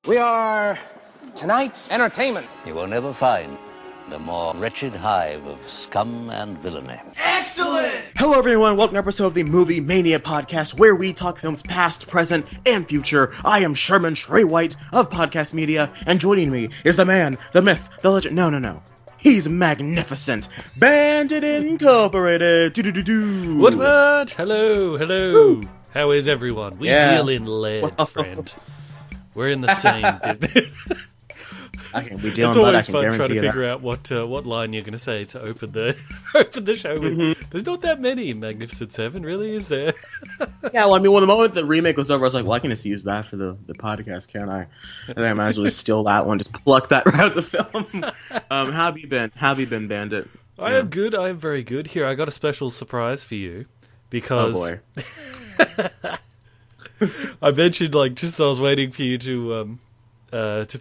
We are tonight's entertainment. You will never find the more wretched hive of scum and villainy. Excellent! Hello everyone, welcome to an episode of the Movie Mania podcast, where we talk films past, present, and future. I am Sherman Trey White of Podcast Media, and joining me is the man, the myth, the legend. No. He's magnificent. Bandit Incorporated. Do-do-do-do. What? Hello. Woo. How is everyone? We deal in lead, friend. We're in the same business. We deal It's in lead, always I can fun trying guarantee to you figure out what line you're going to say to open the show with. Mm-hmm. There's not that many in Magnificent Seven, really, is there? Yeah, well, I mean, when the moment the remake was over, I was like, well, I can just use that for the podcast, can't I? And then I might as well just steal that one, just pluck that right out of the film. How have you been? How have you been, Bandit? I am good. I am very good. Here, I got a special surprise for you because Oh, boy. I mentioned, just as I was waiting for you to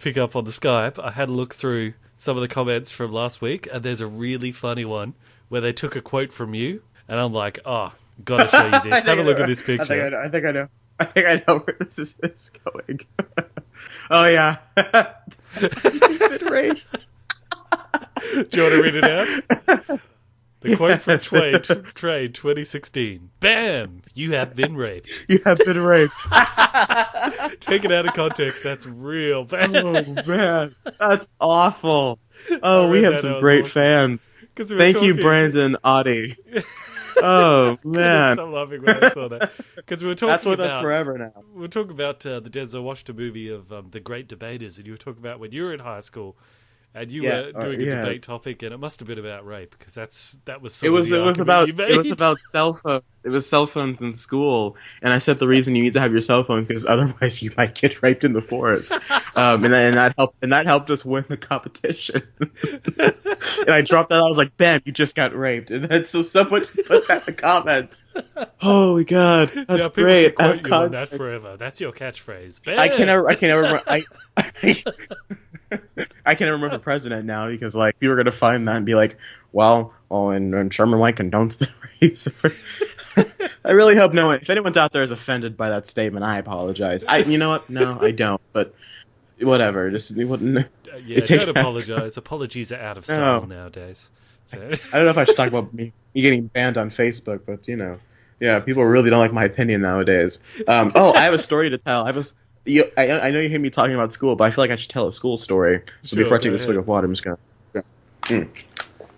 pick up on the Skype, I had a look through some of the comments from last week, and there's a really funny one where they took a quote from you, and I'm like, gotta show you this. Have a look at this picture. I think I know where this is going. Oh, yeah. You've been raped. Do you want to read it out? The quote from Trade 2016. Bam! You have been raped. You have been raped. Take it out of context, that's real bad. Oh, man. That's awful. Oh, we have some great fans. Thank you, Brandon Audie. Oh, man. Stop laughing when I saw that. Because we were talking That's with about, us forever now. We were talking about the Denzel Washington movie of The Great Debaters, and you were talking about when you were in high school, and you were doing a debate topic, and it must have been about rape, because that was It was about cell phone. It was cell phones in school, and I said the reason you need to have your cell phone because otherwise you might get raped in the forest, and that helped us win the competition. And I dropped that. I was like, "Bam! You just got raped!" And then so much to put that in the comments. Holy God, that's great! Quote you on that forever. That's your catchphrase. Bam! I can never remember. I can't remember president now because people are going to find that and be like, and Sherman White condones the rape. I really hope no one, if anyone's out there is offended by that statement, I apologize. You know what? No, I don't. But whatever. Don't apologize. Apologies are out of style nowadays. So. I don't know if I should talk about me getting banned on Facebook, but yeah, people really don't like my opinion nowadays. I have a story to tell. I know you hear me talking about school, but I feel like I should tell a school story. So before I take this swig of water, I'm just gonna.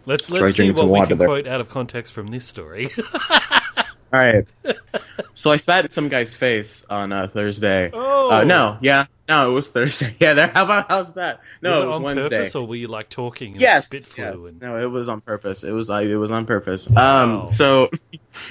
Let's see what we can quote out of context from this story. All right. So I spat in some guy's face on Thursday. Oh. No, it was Thursday. Yeah, how's that? No, it was Wednesday. Purpose, or were you talking and spit flew? Yes. No, it was on purpose. It was on purpose. Wow. So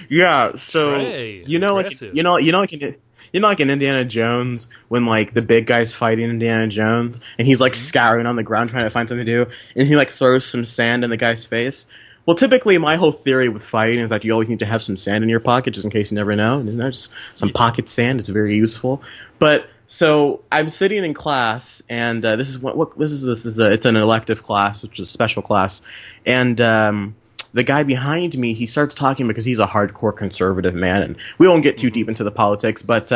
Trey, you know, like in Indiana Jones, when the big guy's fighting Indiana Jones, and he's scouring on the ground trying to find something to do, and he throws some sand in the guy's face. Well, typically my whole theory with fighting is that you always need to have some sand in your pocket just in case you never know. And there's some pocket sand; it's very useful. But so I'm sitting in class, and this is it's an elective class, which is a special class, and the guy behind me, he starts talking because he's a hardcore conservative man, and we won't get too deep into the politics, but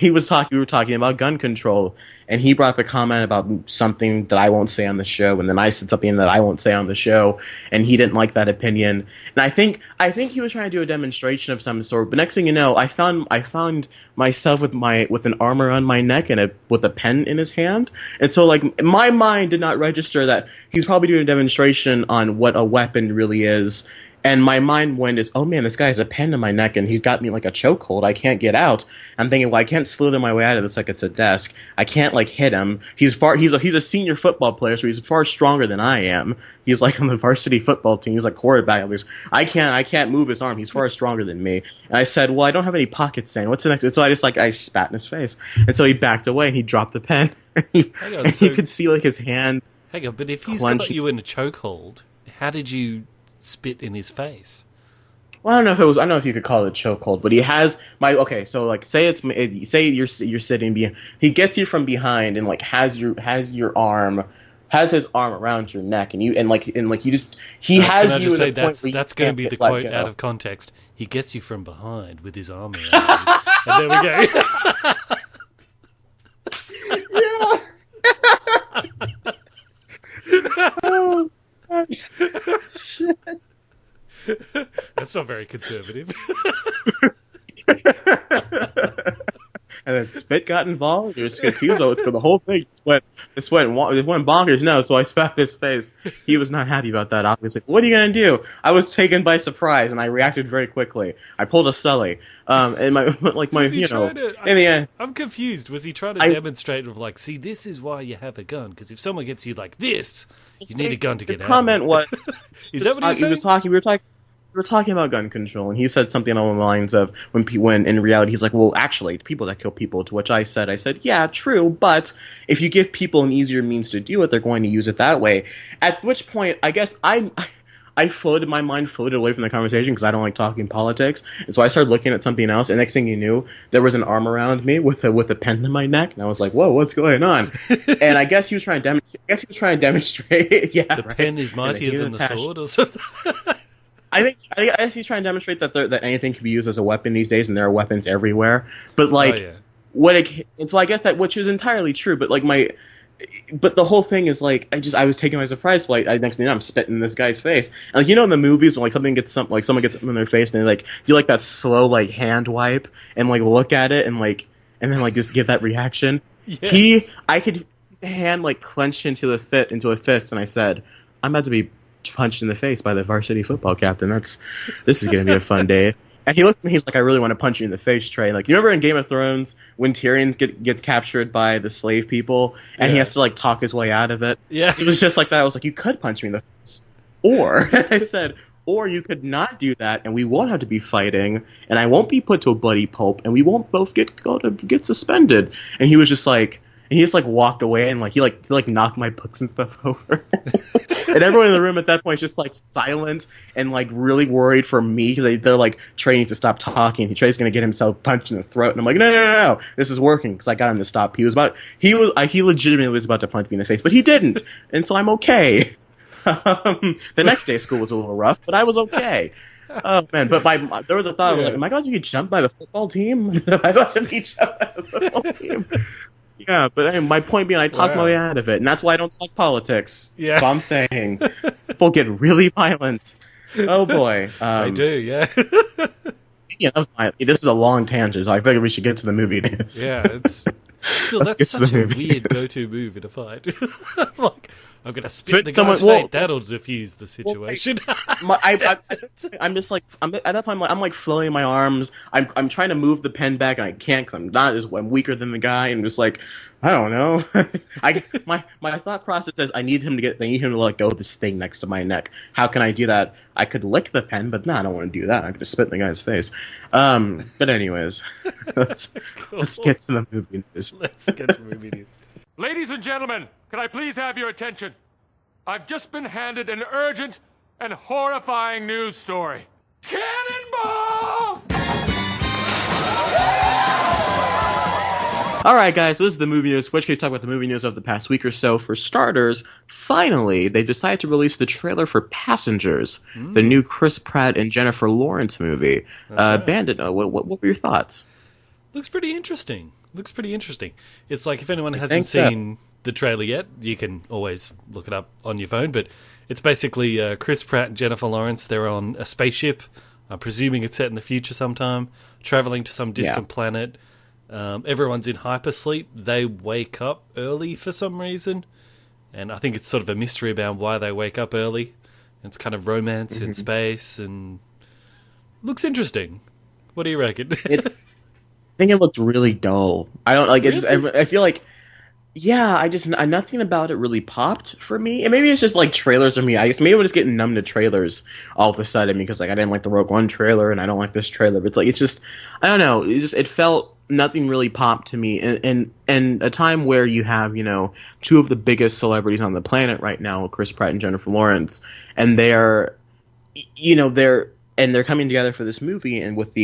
we were talking about gun control, and he brought up a comment about something that I won't say on the show, and then I said something that I won't say on the show, and he didn't like that opinion. And I think he was trying to do a demonstration of some sort, but next thing you know, I found myself with an arm around my neck and with a pen in his hand. And so my mind did not register that he's probably doing a demonstration on what a weapon really is. And my mind went oh man, this guy has a pen in my neck and he's got me like a chokehold. I can't get out. I'm thinking, well, I can't slither my way out of this like it's a desk. I can't hit him. He's a senior football player, so he's far stronger than I am. He's on the varsity football team. He's quarterback. I can't move his arm. He's far stronger than me. And I said, well, I don't have any pocket sand. What's the next? And so I just I spat in his face. And so he backed away and he dropped the pen. You could see his hand. Hang on, but if he's got you in a chokehold, how did you spit in his face? Well, I don't know if you could call it a chokehold, but he has so say you're sitting behind, he gets you from behind and has his arm around your neck, and you just he has you in a point where that's going to be the quote out of context. He gets you from behind with his arm around you. And there we go. That's not very conservative. And then Spit got involved. He was confused over the whole thing. It went bonkers. No, so I spat in his face. He was not happy about that, obviously. What are you gonna do? I was taken by surprise, and I reacted very quickly. I pulled a Sully. And in the end, I'm confused. Was he trying to demonstrate see, this is why you have a gun, because if someone gets you like this, you need a gun to get out. The comment was, is that what he was saying? We were talking about gun control, and he said something along the lines of when in reality he's like, well, actually, people that kill people. To which I said, yeah, true, but if you give people an easier means to do it, they're going to use it that way. At which point, I guess my mind floated away from the conversation because I don't like talking politics, and so I started looking at something else. And next thing you knew, there was an arm around me with a pen in my neck, and I was like, whoa, what's going on? And I guess he was trying to demonstrate. Yeah, the pen is mightier than the sword, or something. I guess he's trying to demonstrate that anything can be used as a weapon these days, and there are weapons everywhere. But and so I guess that, which is entirely true. But but the whole thing is I was taken by surprise. Next thing you know, I'm spitting in this guy's face. And in the movies when someone gets something in their face, and they do that slow hand wipe and look at it and then just give that reaction. Yes. I could his hand clenched into a fist, and I said, I'm about to be punched in the face by the varsity football captain. This is going to be a fun day. And he looked at me, he's like, I really want to punch you in the face, Trey. You remember in Game of Thrones when Tyrion gets captured by the slave people and he has to talk his way out of it? Yeah. It was just like that. I was like, you could punch me in the face. Or, I said, or you could not do that and we won't have to be fighting and I won't be put to a bloody pulp and we won't both get suspended. And he was just and he just walked away and he knocked my books and stuff over. And everyone in the room at that point is just silent and really worried for me because they're training to stop talking. Trey's gonna get himself punched in the throat, and I'm like, no, this is working because I got him to stop. He legitimately was about to punch me in the face, but he didn't, and so I'm okay. The next day school was a little rough, but I was okay. Oh man! But there was a thought of am I going to get jumped by the football team? Am I going to be jumped by the football team? Yeah, but my point being, I talked my way out of it, and that's why I don't talk politics. Yeah. So I'm saying people get really violent. Oh boy, they do. Yeah. Speaking of violence, this is a long tangent, so I figure we should get to the movie news. Yeah, that's such a weird go-to move in a fight. I'm going to spit the guy's face. That'll diffuse the situation. I'm just at that point, I'm flailing my arms. I'm trying to move the pen back, and I can't because I'm weaker than the guy, and just I don't know. My thought process is I need him to let go of this thing next to my neck. How can I do that? I could lick the pen, but no, I don't want to do that. I could just spit in the guy's face. But anyways, let's get to the movie news. Let's get to the movie news. Ladies and gentlemen, can I please have your attention? I've just been handed an urgent and horrifying news story. Cannonball! Alright guys, so this is the movie news. Which case talk about the movie news of the past week or so. For starters, finally, they decided to release the trailer for Passengers, the new Chris Pratt and Jennifer Lawrence movie. Bandit, what were your thoughts? Looks pretty interesting. It's if anyone hasn't seen the trailer yet, you can always look it up on your phone, but it's basically Chris Pratt and Jennifer Lawrence. They're on a spaceship. I'm presuming it's set in the future sometime, traveling to some distant planet. Everyone's in hypersleep. They wake up early for some reason, and I think it's sort of a mystery about why they wake up early. It's kind of romance in space, and looks interesting. What do you reckon? I think it looked really dull. I don't like it. Really? I feel nothing about it really popped for me. And maybe it's just trailers of me. I guess maybe I'm just getting numb to trailers all of a sudden because I didn't like the Rogue One trailer and I don't like this trailer. But it's just I don't know. It felt nothing really popped to me. And a time where you have two of the biggest celebrities on the planet right now, Chris Pratt and Jennifer Lawrence, and they're coming together for this movie and with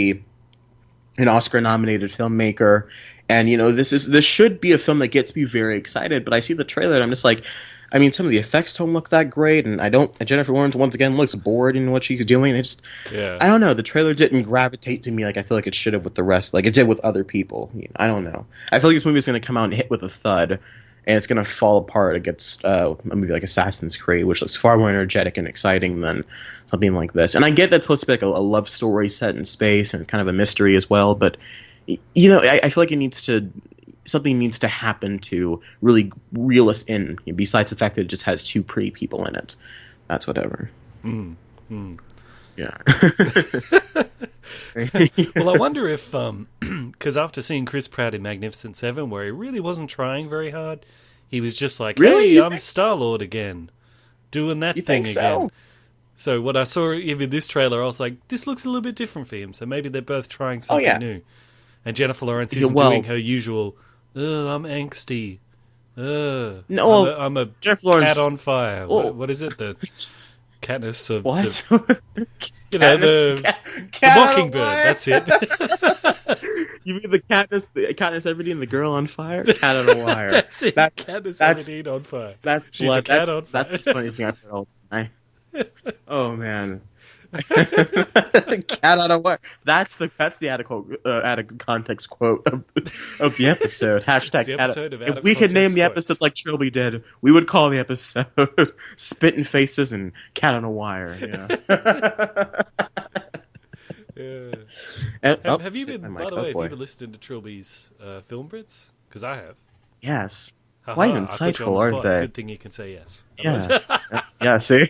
an Oscar-nominated filmmaker, and this should be a film that gets me very excited. But I see the trailer and I'm just some of the effects don't look that great, and Jennifer Lawrence once again looks bored in what she's doing. I don't know. The trailer didn't gravitate to me like I feel like it should have with the rest, like it did with other people. I don't know. I feel like this movie is going to come out and hit with a thud, and it's going to fall apart against a movie like Assassin's Creed, which looks far more energetic and exciting than something like this. And I get that's supposed to be like a love story set in space and kind of a mystery as well, but you know, I feel like something needs to happen to really reel us in, besides the fact that it just has two pretty people in it. That's whatever. Yeah. Well, I wonder if, because after seeing Chris Pratt in Magnificent Seven, where he really wasn't trying very hard, he was just like, Really? hey, I'm Star-Lord again, doing that You thing think so? again. So when I saw even this trailer, I was like, this looks a little bit different for him, so maybe they're both trying something new. And Jennifer Lawrence isn't doing her usual, I'm angsty. No, I'm a Jennifer Lawrence, cat on fire. What is it? The Katniss of what? the Mockingbird. That's it. You mean the Katniss Everdeen, the girl on fire? Cat on a wire. That's it. Katniss Everdeen on fire. That's She's blood. a cat on fire. That's the funniest thing I've heard all time. Oh man. Cat on a wire. That's the out of context quote of the episode. Hashtag the cat. episode of If we could name the quotes. episode like Trilbee did, we would call the episode "Spitting Faces" and "Cat on a Wire." Yeah. Yeah. And, Have you been? By the way, have you been listening to Trilbee's film Brits? Because I have. Yes. Ha-ha, Quite I put you on insightful, the aren't spot. they? Good thing you can say yes. Yeah, yeah. See,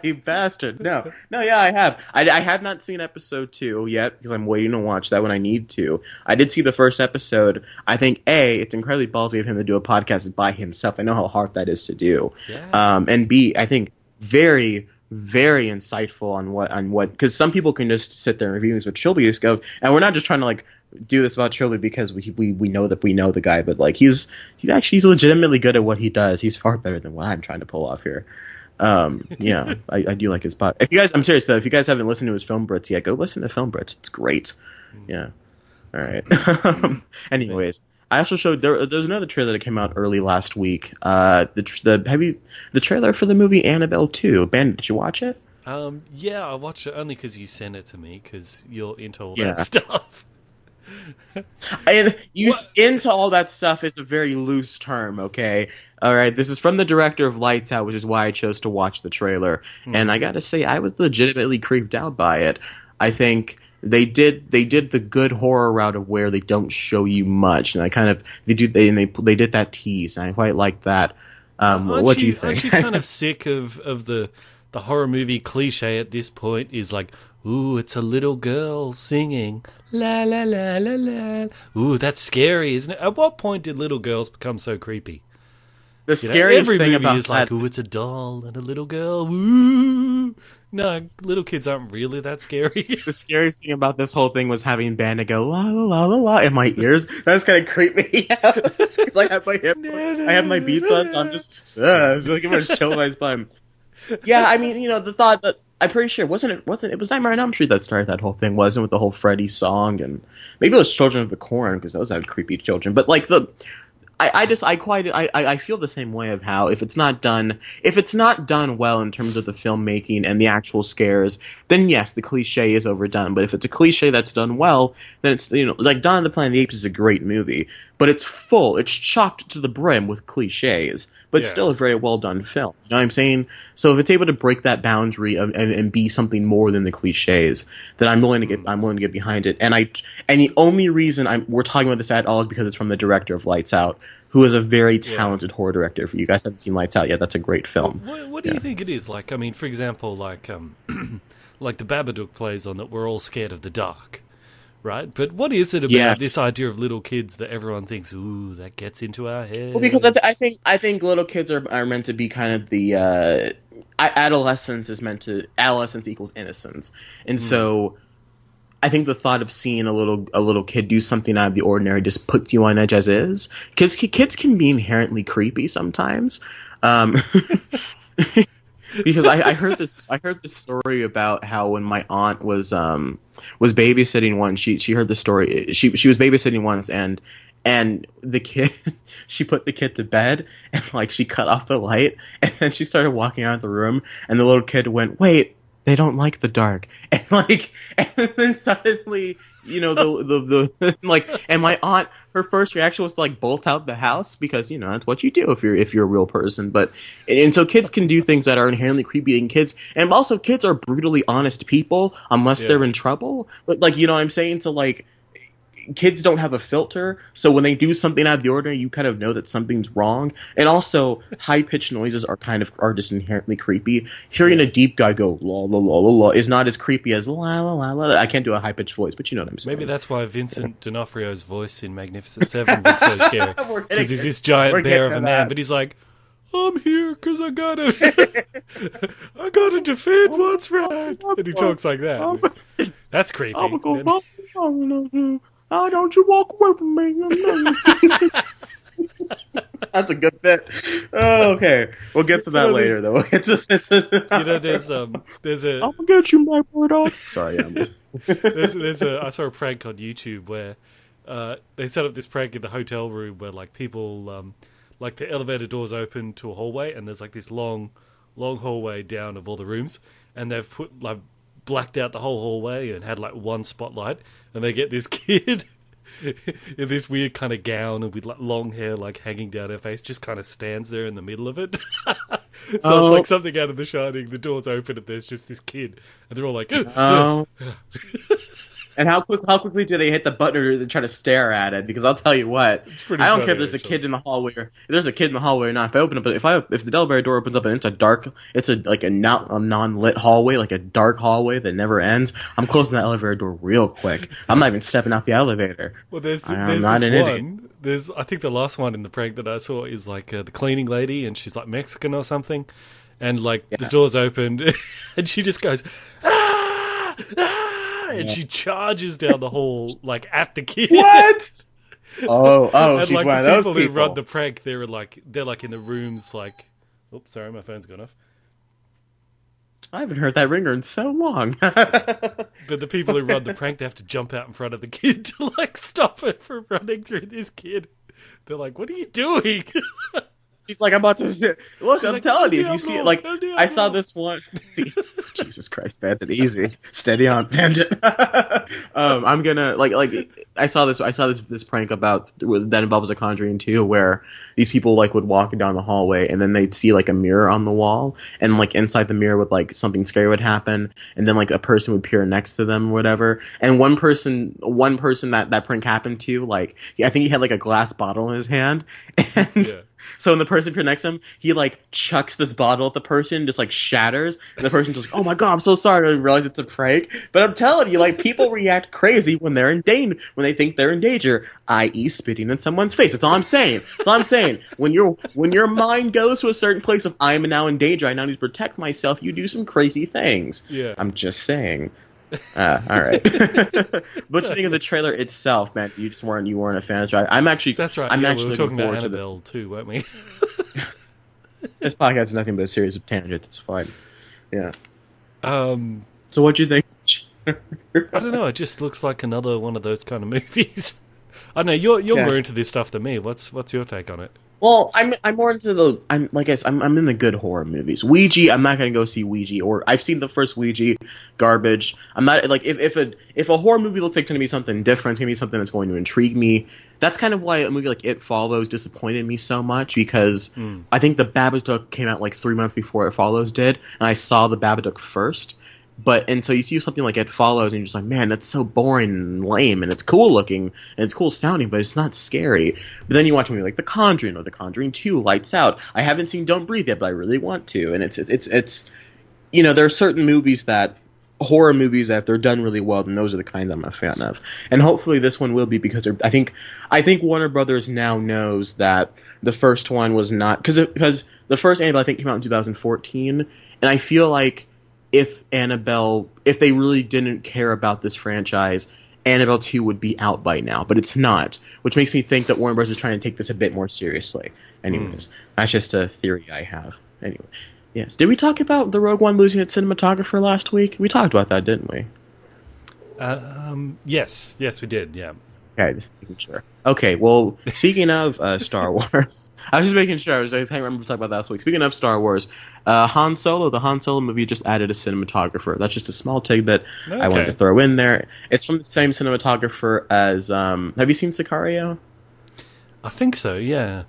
you bastard. No. Yeah, I have. I have not seen episode 2 yet because I'm waiting to watch that when I need to. I did see the first episode. I think it's incredibly ballsy of him to do a podcast by himself. I know how hard that is to do. Yeah. And B, I think very, very insightful on what because some people can just sit there and review things with Trilbee just go, and we're not just trying to like do this about Trilbee because we know that we know the guy, but like he's legitimately good at what he does. He's far better than what I'm trying to pull off here. Yeah, I do like his pod. I'm serious though. If you guys haven't listened to his Film Brits yet, go listen to Film Brits. It's great. Yeah. All right. Anyways, I also showed there's another trailer that came out early last week. The trailer for the movie Annabelle 2. Ben, did you watch it? Yeah, I watched it only because you sent it to me because you're into all Yeah. that stuff. And into all that stuff is a very loose term, okay? All right, this is from the director of Lights Out, which is why I chose to watch the trailer. And I gotta say, I was legitimately creeped out by it. I think they did the good horror route of where they don't show you much, and they did that tease, and I quite like that. What do you think? Aren't you kind of sick of the horror movie cliche at this point? Is like, ooh, it's a little girl singing la la la la la. Ooh, that's scary, isn't it? At what point did little girls become so creepy? The scariest every thing movie about is like, that, ooh, it's a doll and a little girl. Ooh. No, little kids aren't really that scary. the scariest thing about this whole thing was having Bandit go la la la la la in my ears. That was kind of creepy because I have my beats on, so I'm just so like I'm just chilling my spine. Yeah, I mean, the thought that I'm pretty sure it was Nightmare on Elm Street that started that whole thing, wasn't it, with the whole Freddy song, and maybe it was Children of the Corn because those had creepy children, but like I feel the same way of how if it's not done well in terms of the filmmaking and the actual scares, then yes, the cliche is overdone. But if it's a cliche that's done well, then it's like Dawn of the Planet of the Apes is a great movie, but it's chocked to the brim with cliches, but it's still a very well done film. You know what I'm saying? So if it's able to break that boundary and be something more than the cliches, then I'm willing to get behind it. And the only reason we're talking about this at all is because it's from the director of Lights Out, who is a very talented horror director. If you guys haven't seen Lights Out yet, that's a great film. What do you think it is? Like, I mean, for example, like like the Babadook plays on that we're all scared of the dark, right? But what is it about this idea of little kids that everyone thinks, ooh, that gets into our head? Well, because I think little kids are meant to be kind of the adolescence equals innocence, and so I think the thought of seeing a little kid do something out of the ordinary just puts you on edge as is. Kids can be inherently creepy sometimes. Because I heard this story about how when my aunt was babysitting once, she heard the story. She was babysitting once and the kid, she put the kid to bed and like she cut off the light and then she started walking out of the room and the little kid went, wait, they don't like the dark. And and then suddenly, the like, and my aunt, her first reaction was to like bolt out the house because that's what you do if you're a real person. But and so kids can do things that are inherently creepy, and also kids are brutally honest people unless they're in trouble. Like you know what I'm saying? So like, kids don't have a filter, so when they do something out of the ordinary, you kind of know that something's wrong. And also, high-pitched noises are just inherently creepy. Hearing a deep guy go la la la la la is not as creepy as la la la la. I can't do a high-pitched voice, but you know what I'm saying. Maybe that's why Vincent Dinofrio's voice in Magnificent Seven was so scary, because he's this giant bear of a man, but he's like, I'm here because I gotta defend what's right, and he talks like that. That's creepy. Oh, don't you walk away from me. That's a good bit. Oh, okay. We'll get to that later, though. There's a... I'm gonna get you, my boy dog. Sorry, I saw a prank on YouTube where they set up this prank in the hotel room where, like, people... like, the elevator doors open to a hallway, and there's, like, this long hallway down of all the rooms, and they've put, like, blacked out the whole hallway and had like one spotlight, and they get this kid in this weird kind of gown and with like long hair like hanging down her face, just kind of stands there in the middle of it. It's like something out of The Shining. The doors open and there's just this kid, and they're all like, And how quickly do they hit the button or try to stare at it? Because I'll tell you what, I don't care if there's a kid in the hallway or or not. If I open it, but if the elevator door opens up and it's a non-lit hallway, like a dark hallway that never ends, I'm closing that elevator door real quick. I'm not even stepping out the elevator. Well, there's this one. I think the last one in the prank that I saw is like the cleaning lady, and she's like Mexican or something, and like the doors opened, and she just goes, ah! Ah! And she charges down the hall, like, at the kid. What? Oh, and, she's like, one of the those people people who run the prank, they're like in the rooms, like... Oops, sorry, my phone's gone off. I haven't heard that ringer in so long. But the people who run the prank, they have to jump out in front of the kid to, like, stop it from running through this kid. They're like, what are you doing? She's like, I'm about to sit. Look, I'm telling you, if you see it, like, I saw this one. Jesus Christ, Bandit, easy, steady on, Bandit. I'm gonna I saw this prank that involves a Conjuring 2, where these people like would walk down the hallway and then they'd see like a mirror on the wall, and like inside the mirror would like something scary would happen, and then like a person would appear next to them or whatever. And one person that prank happened to, like, I think he had like a glass bottle in his hand, and. So when the person appeared next to him, he like chucks this bottle at the person, just like shatters, and the person's just like, "Oh my god, I'm so sorry." I realize it's a prank. But I'm telling you, like, people react crazy when they're in danger, when they think they're in danger, i.e., spitting in someone's face. That's all I'm saying. That's all I'm saying. When your mind goes to a certain place of I am now in danger, I now need to protect myself, you do some crazy things. Yeah, I'm just saying. All right. What you think of the trailer itself, man? You weren't a fan of it. I'm actually. That's right. I'm actually we were talking about Annabelle too, weren't we? This podcast is nothing but a series of tangents. It's fine. Yeah. So what do you think? I don't know. It just looks like another one of those kind of movies. I know you're more into this stuff than me. What's your take on it? Well, I'm more into I'm in the good horror movies. Ouija, I'm not gonna go see Ouija, or I've seen the first Ouija, garbage. I'm not like if a horror movie looks like it's gonna be something different, it's gonna be something that's going to intrigue me. That's kind of why a movie like It Follows disappointed me so much, because I think the Babadook came out like 3 months before It Follows did, and I saw the Babadook first. And so you see something like It Follows, and you're just like, man, that's so boring and lame, and it's cool looking, and it's cool sounding, but it's not scary. But then you watch a movie like The Conjuring, or The Conjuring 2, Lights Out. I haven't seen Don't Breathe yet, but I really want to. And it's there are certain movies horror movies that if they're done really well, then those are the kind I'm a fan of. And hopefully this one will be, because I think Warner Brothers now knows that the first one was not, because the first Annabelle I think came out in 2014, and I feel like if they really didn't care about this franchise, Annabelle 2 would be out by now, but it's not, which makes me think that Warner Bros. Is trying to take this a bit more seriously. Anyways, that's just a theory I have. Anyway, yes. Did we talk about the Rogue One losing its cinematographer last week? We talked about that, didn't we? Yes, we did, yeah. Okay, just making sure. Okay, well, speaking of Star Wars, I was just making sure. I can't remember talking about that last week. Speaking of Star Wars, Han Solo, the Han Solo movie just added a cinematographer. That's just a small tidbit I wanted to throw in there. It's from the same cinematographer as. Have you seen Sicario? I think so. Yeah.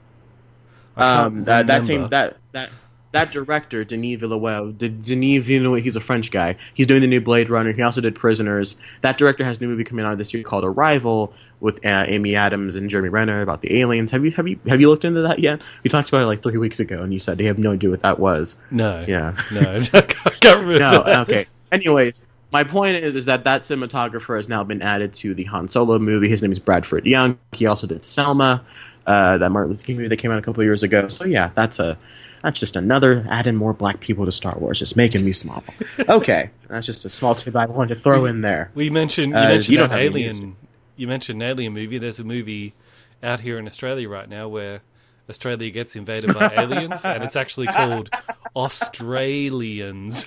That director, Denis Villeneuve, he's a French guy. He's doing the new Blade Runner. He also did Prisoners. That director has a new movie coming out this year called Arrival with Amy Adams and Jeremy Renner about the aliens. Have you looked into that yet? We talked about it like 3 weeks ago, and you said you have no idea what that was. No. Yeah. No. I can't remember. No. Okay. Anyways, my point is that cinematographer has now been added to the Han Solo movie. His name is Bradford Young. He also did Selma, that Martin Luther King movie that came out a couple of years ago. So yeah, that's just another adding more black people to Star Wars, just making me smile. Okay, that's just a small tip I wanted to throw in there. You mentioned that Alien. You mentioned an Alien movie. There's a movie out here in Australia right now where Australia gets invaded by aliens, and it's actually called Australians.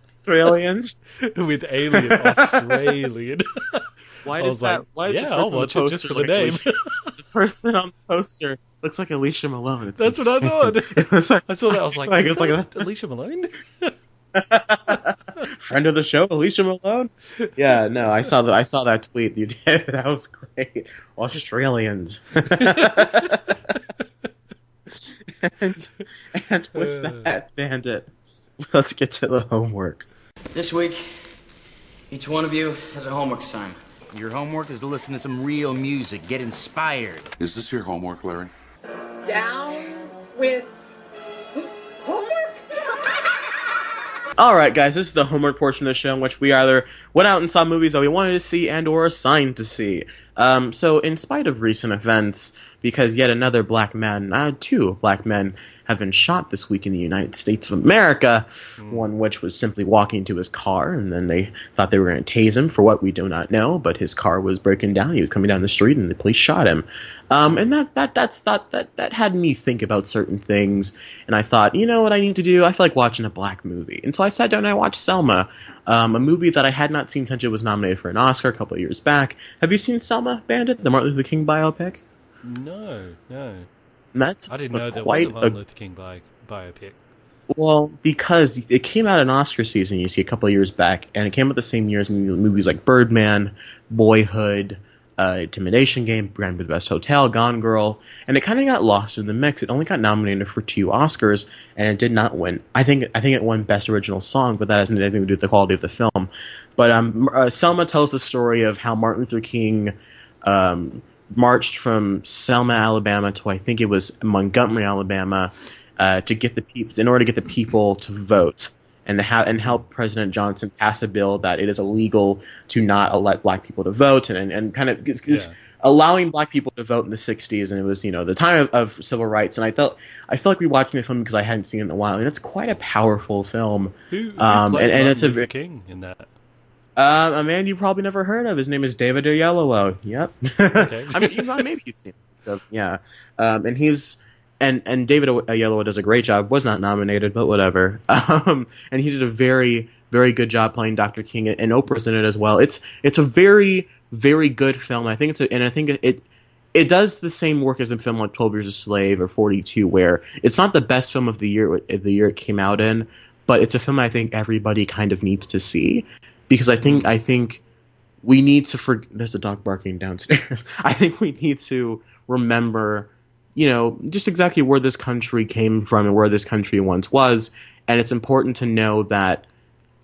Australians with alien Australian. Why does that? Why? Yeah, I'll watch it just for the name. The person on the poster looks like Alicia Malone. That's what I thought. I saw that. I was like, is that Alicia Malone? Friend of the show, Alicia Malone. Yeah, no, I saw that tweet you did. That was great. Australians. and with that, Bandit, let's get to the homework. This week, each one of you has a homework assignment. Your homework is to listen to some real music, get inspired. Is this your homework, Larry? Down with homework? Alright guys, this is the homework portion of the show in which we either went out and saw movies that we wanted to see and or assigned to see. So in spite of recent events, because yet another two black men have been shot this week in the United States of America, one which was simply walking to his car, and then they thought they were going to tase him for what we do not know, but his car was breaking down, he was coming down the street, and the police shot him. And that had me think about certain things, and I thought, you know what I need to do? I feel like watching a black movie. And so I sat down and I watched Selma, a movie that I had not seen since it was nominated for an Oscar a couple of years back. Have you seen Selma, Bandit, the Martin Luther King biopic? No. I didn't know there was a Martin Luther King biopic. Well, because it came out in Oscar season, you see, a couple of years back, and it came out the same year as movies like Birdman, Boyhood, Intimidation Game, Grand Budapest Hotel, Gone Girl, and it kind of got lost in the mix. It only got nominated for 2 Oscars, and it did not win. I think it won Best Original Song, but that has nothing to do with the quality of the film. But Selma tells the story of how Martin Luther King marched from Selma, Alabama to I think it was Montgomery, Alabama, to get the people in order to get the people to vote and help President Johnson pass a bill that it is illegal to not let black people to vote and kind of allowing black people to vote in the 60s, and it was the time of civil rights, and I felt like rewatching the film because I hadn't seen it in a while, and it's quite a powerful film. Who played and it's Luther King in that? A man you probably never heard of. His name is David Oyelowo. Yep. Okay. I mean, maybe you've seen him. Yeah. And he's and David Oyelowo does a great job. Was not nominated, but whatever. And he did a very, very good job playing Dr. King, and Oprah's in it as well. It's a very, very good film. I think it does the same work as a film like 12 Years a Slave or 42, where it's not the best film of the year it came out in, but it's a film I think everybody kind of needs to see. Because I think we need to there's a dog barking downstairs. I think we need to remember, just exactly where this country came from and where this country once was. And it's important to know that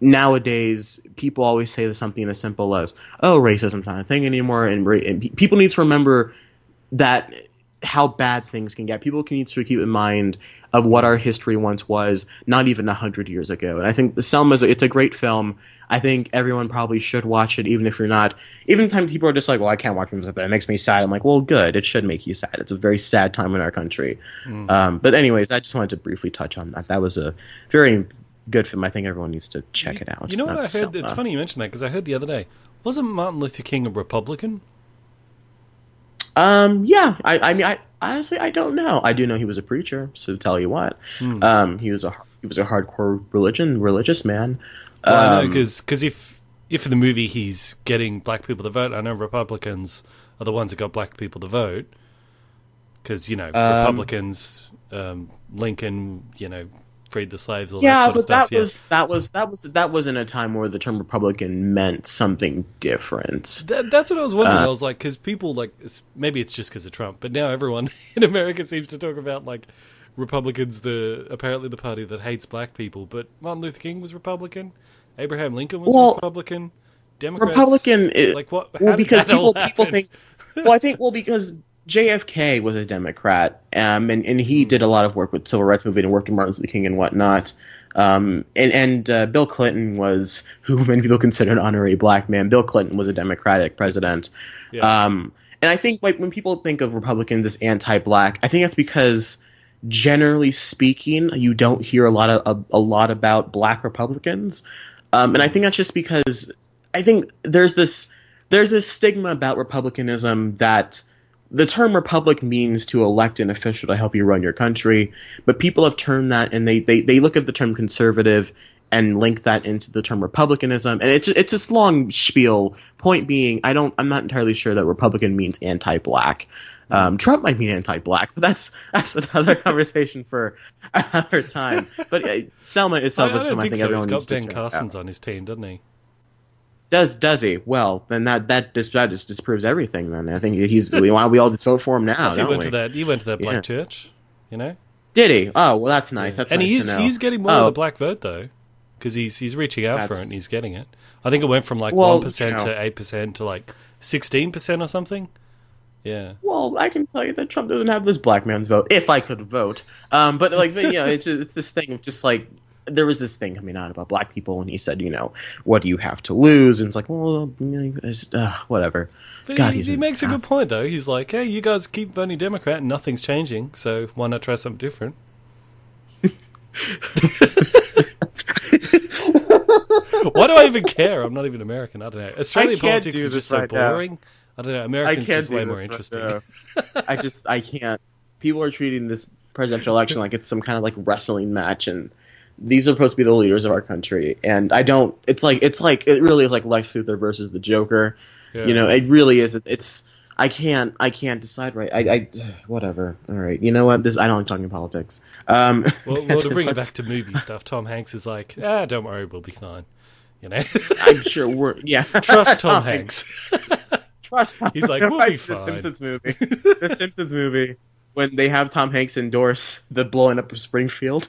nowadays people always say something as simple as, "Oh, racism's not a thing anymore," and people need to remember that how bad things can get. People need to keep in mind of what our history once was, not even 100 years ago. And I think Selma it's a great film. I think everyone probably should watch it, even if you're not. Even times people are just like, "Well, I can't watch movies like that. It makes me sad." I'm like, "Well, good. It should make you sad. It's a very sad time in our country." But anyways, I just wanted to briefly touch on that. That was a very good film. I think everyone needs to check it out. You know what I heard? Selma. It's funny you mentioned that because I heard the other day. Wasn't Martin Luther King a Republican? Yeah. I mean, honestly, I don't know. I do know he was a preacher. So to tell you what, he was a hardcore religious man. Well, I know because if in the movie he's getting black people to vote, I know Republicans are the ones that got black people to vote. Because, Republicans, Lincoln, freed the slaves, all that sort of stuff. That was in a time where the term Republican meant something different. That's what I was wondering. I was like, because people, maybe it's just because of Trump, but now everyone in America seems to talk about, Republicans, apparently the party that hates black people, but Martin Luther King was Republican, Abraham Lincoln was Republican, Democrats... Republican... what? Because people think... because JFK was a Democrat, and he did a lot of work with civil rights movement and worked with Martin Luther King and whatnot. And Bill Clinton was, who many people consider an honorary black man. Bill Clinton was a Democratic president. Yeah. And I think when people think of Republicans as anti-black, I think that's because, generally speaking, you don't hear a lot about black Republicans. And I think that's just because I think there's this stigma about republicanism that the term republic means to elect an official to help you run your country, but people have turned that and they look at the term conservative and link that into the term republicanism, and it's this long spiel. Point being, I'm not entirely sure that Republican means anti-black. Trump might mean anti-black, but that's another conversation for another time. But Selma itself is from, I think everyone needs to check out. He's got Ben Carson's on his team, doesn't he? Does he? Well, then that just disproves everything. Then I think we all just vote for him now. He went to that black church, Did he? Oh, well, that's nice. That's nice to know. He's getting more of the black vote though, because he's reaching out for it and he's getting it. I think it went from 1% to 8% to 16% or something. Yeah. Well, I can tell you that Trump doesn't have this black man's vote. If I could vote, it's this thing of just there was this thing coming out about black people, and he said, what do you have to lose? And it's like, well, whatever. But God, he makes a good point, though. He's like, hey, you guys keep voting Democrat and nothing's changing, so why not try something different? Why do I even care? I'm not even American. I don't know. Australian politics is just so boring. Now. I don't know. Americans is way more interesting. I can't. People are treating this presidential election like it's some kind of wrestling match, and these are supposed to be the leaders of our country, and I don't. It really is like Lex Luthor versus the Joker. Yeah. It really is. I can't decide right. I whatever. All right. You know what? I don't like talking politics. Well, to bring it back to movie stuff, Tom Hanks is like, don't worry, we'll be fine. I'm sure Trust Tom Hanks. Trust. He's like, we'll be fine. The Simpsons movie. When they have Tom Hanks endorse the blowing up of Springfield,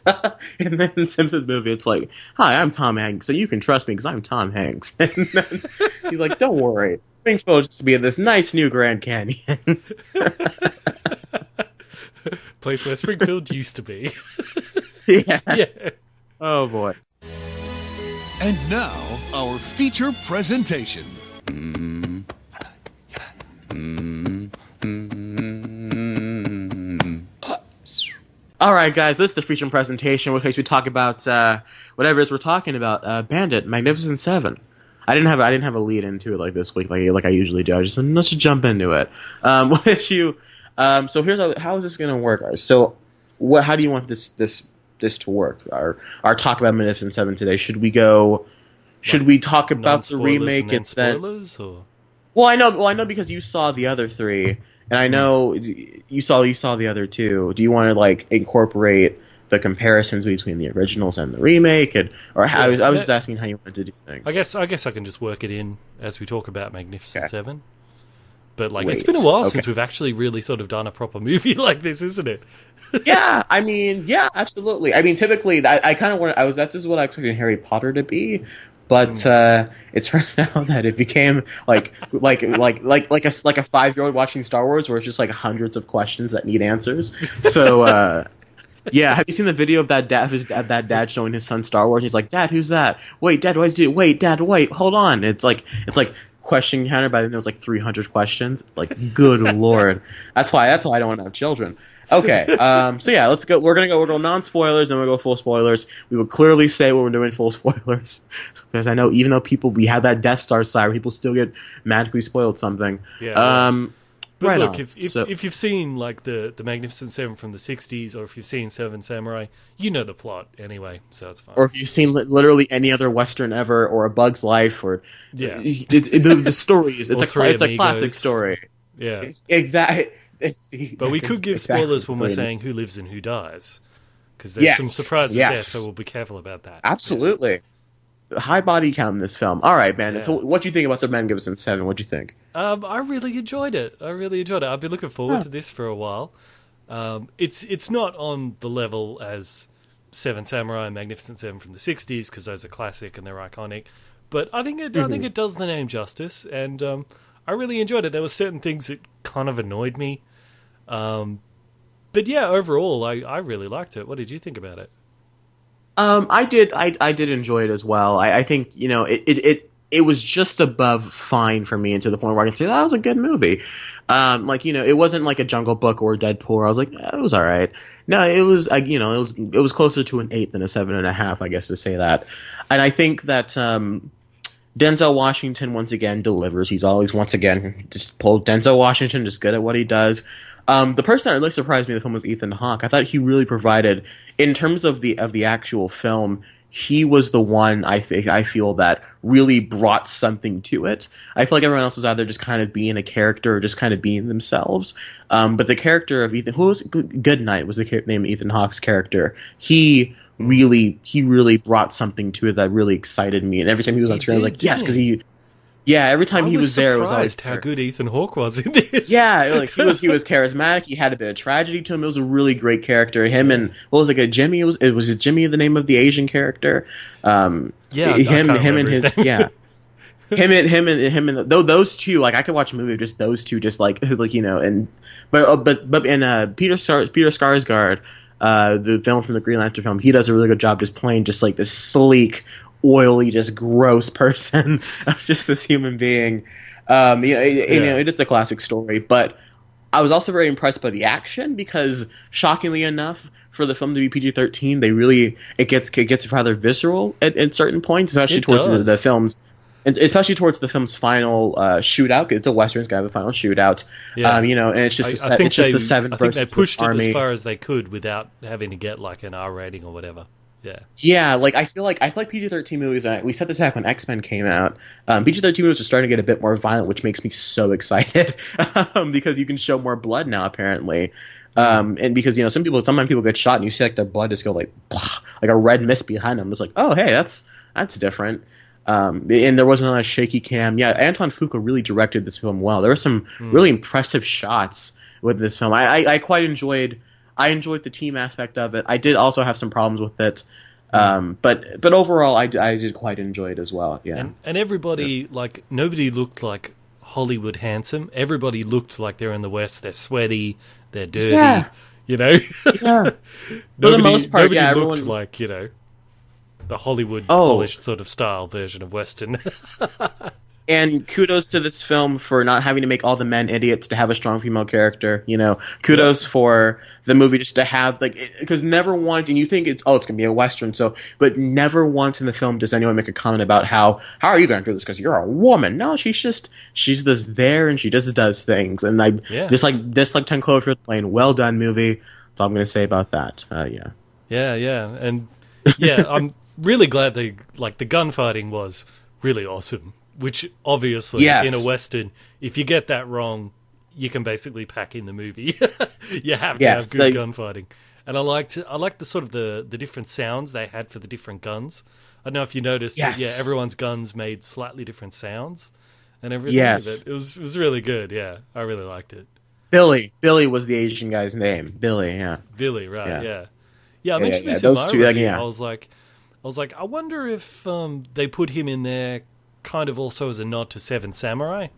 and then in Simpsons movie, it's like, "Hi, I'm Tom Hanks, so you can trust me because I'm Tom Hanks." And then he's like, "Don't worry, Springfield is to be in this nice new Grand Canyon, place where Springfield used to be." Yes. Yeah. Oh boy. And now our feature presentation. All right, guys, this is the feature presentation, in which we talk about whatever it is we're talking about. Bandit, Magnificent Seven. I didn't have a lead into it this week, like I usually do. I just said, let's just jump into it. What issue? So here's how is this going to work? So, how do you want this to work? Our talk about Magnificent Seven today. Should we talk about the remake and then spoilers? Or? Well, I know because you saw the other three. And I know you saw the other two. Do you want to incorporate the comparisons between the originals and the remake, I was just asking how you wanted to do things. I guess I can just work it in as we talk about Magnificent Seven. But it's been a while since we've actually really sort of done a proper movie like this, isn't it? Yeah, absolutely. Typically, I kind of want. That's just what I expected Harry Potter to be. But it turns out that it became like a 5-year-old watching Star Wars, where it's just hundreds of questions that need answers. So have you seen the video of that dad showing his son Star Wars? He's like, "Dad, who's that? Wait, Dad, what is it? Wait, Dad, wait, hold on." It's like question counter, by then it was 300 questions. Good lord, that's why I don't want to have children. Okay, so yeah, let's go. We're gonna go non-spoilers, then we'll go full spoilers. We will clearly say when we're doing full spoilers, because I know even though we have that Death Star side, people still get mad if we spoiled something. Yeah. But look, if you've seen the Magnificent Seven from the '60s, or if you've seen Seven Samurai, you know the plot anyway, so it's fine. Or if you've seen literally any other Western ever, or A Bug's Life, or the story is it's a classic story. Yeah. Exactly. But we could give spoilers when we're saying who lives and who dies. Because there's some surprises there, so we'll be careful about that. Absolutely. Yeah. High body count in this film. All right, man. Yeah. So what do you think about the Magnificent Seven? What do you think? I really enjoyed it. I've been looking forward to this for a while. It's not on the level as Seven Samurai and Magnificent Seven from the 60s, because those are classic and they're iconic. But I think it does the name justice, and I really enjoyed it. There were certain things that kind of annoyed me. But yeah, overall, I really liked it. What did you think about it? I did enjoy it as well. I think, it was just above fine for me, and to the point where I can say that was a good movie. It wasn't like a Jungle Book or Deadpool. I was like, it was all right. No, it was, it was closer to an 8 than a 7.5, I guess, to say that. And I think that Denzel Washington once again delivers. He's always just pulled Denzel Washington, just good at what he does. The person that really surprised me in the film was Ethan Hawke. I thought he really provided, in terms of the actual film, he was the one I feel that really brought something to it. I feel like everyone else was either just kind of being a character or just kind of being themselves. But the character of Ethan, who was Goodnight, was the name of Ethan Hawke's character. He really brought something to it that really excited me. And every time he was on screen, I was like, yes, because every time he was there, it was always how good Ethan Hawke was in this. Yeah, like he was charismatic. He had a bit of tragedy to him. It was a really great character. Him and what was it? Like Jimmy? Was it Jimmy the name of the Asian character? Him and his yeah. him and those two. Like I could watch a movie of just those two, just but in Peter Skarsgård, the film from the Green Lantern film, he does a really good job just playing just like this sleek, oily, just gross person of just this human being. It is the classic story, but I was also very impressed by the action, because shockingly enough, for the film to be PG-13, it gets rather visceral at certain points, especially towards the film's, and especially towards the film's final shootout. It's a Western, it's got to have a final shootout. Yeah. And it's just a seven versus the army. I think they pushed it as far as they could without having to get like an R rating or whatever. Yeah, like I feel like PG-13 movies. We said this back when X-Men came out. PG-13 movies are starting to get a bit more violent, which makes me so excited because you can show more blood now, apparently. And because sometimes people get shot and you see like their blood just go like a red mist behind them. It's like, oh hey, that's different. And there wasn't a lot of shaky cam. Yeah, Anton Fuqua really directed this film well. There were some really impressive shots with this film. I quite enjoyed. I enjoyed the team aspect of it. I did also have some problems with it, but overall, I did quite enjoy it as well. Yeah, and everybody nobody looked like Hollywood handsome. Everybody looked like they're in the West. They're sweaty. They're dirty. Yeah. Yeah. For the most part, nobody looked like the Hollywood polished sort of style version of Western. And kudos to this film for not having to make all the men idiots to have a strong female character. Kudos for the movie just to have because never once, and you think it's gonna be a Western, but never once in the film does anyone make a comment about how are you gonna do this because you're a woman. No, she's just there and she just does things. And just like 10 Cloverfield Lane, well done movie. That's all I'm gonna say about that. Yeah, and I'm really glad the gunfighting was really awesome. Which obviously, in a Western, if you get that wrong, you can basically pack in the movie. You have to have good gunfighting. And I liked the sort of the different sounds they had for the different guns. I don't know if you noticed, but everyone's guns made slightly different sounds and everything. Yes. It was really good. Yeah, I really liked it. Billy was the Asian guy's name. Billy, yeah. Billy, right? Yeah. I mentioned this in my review. I was like, I wonder if they put him in there kind of also as a nod to Seven Samurai,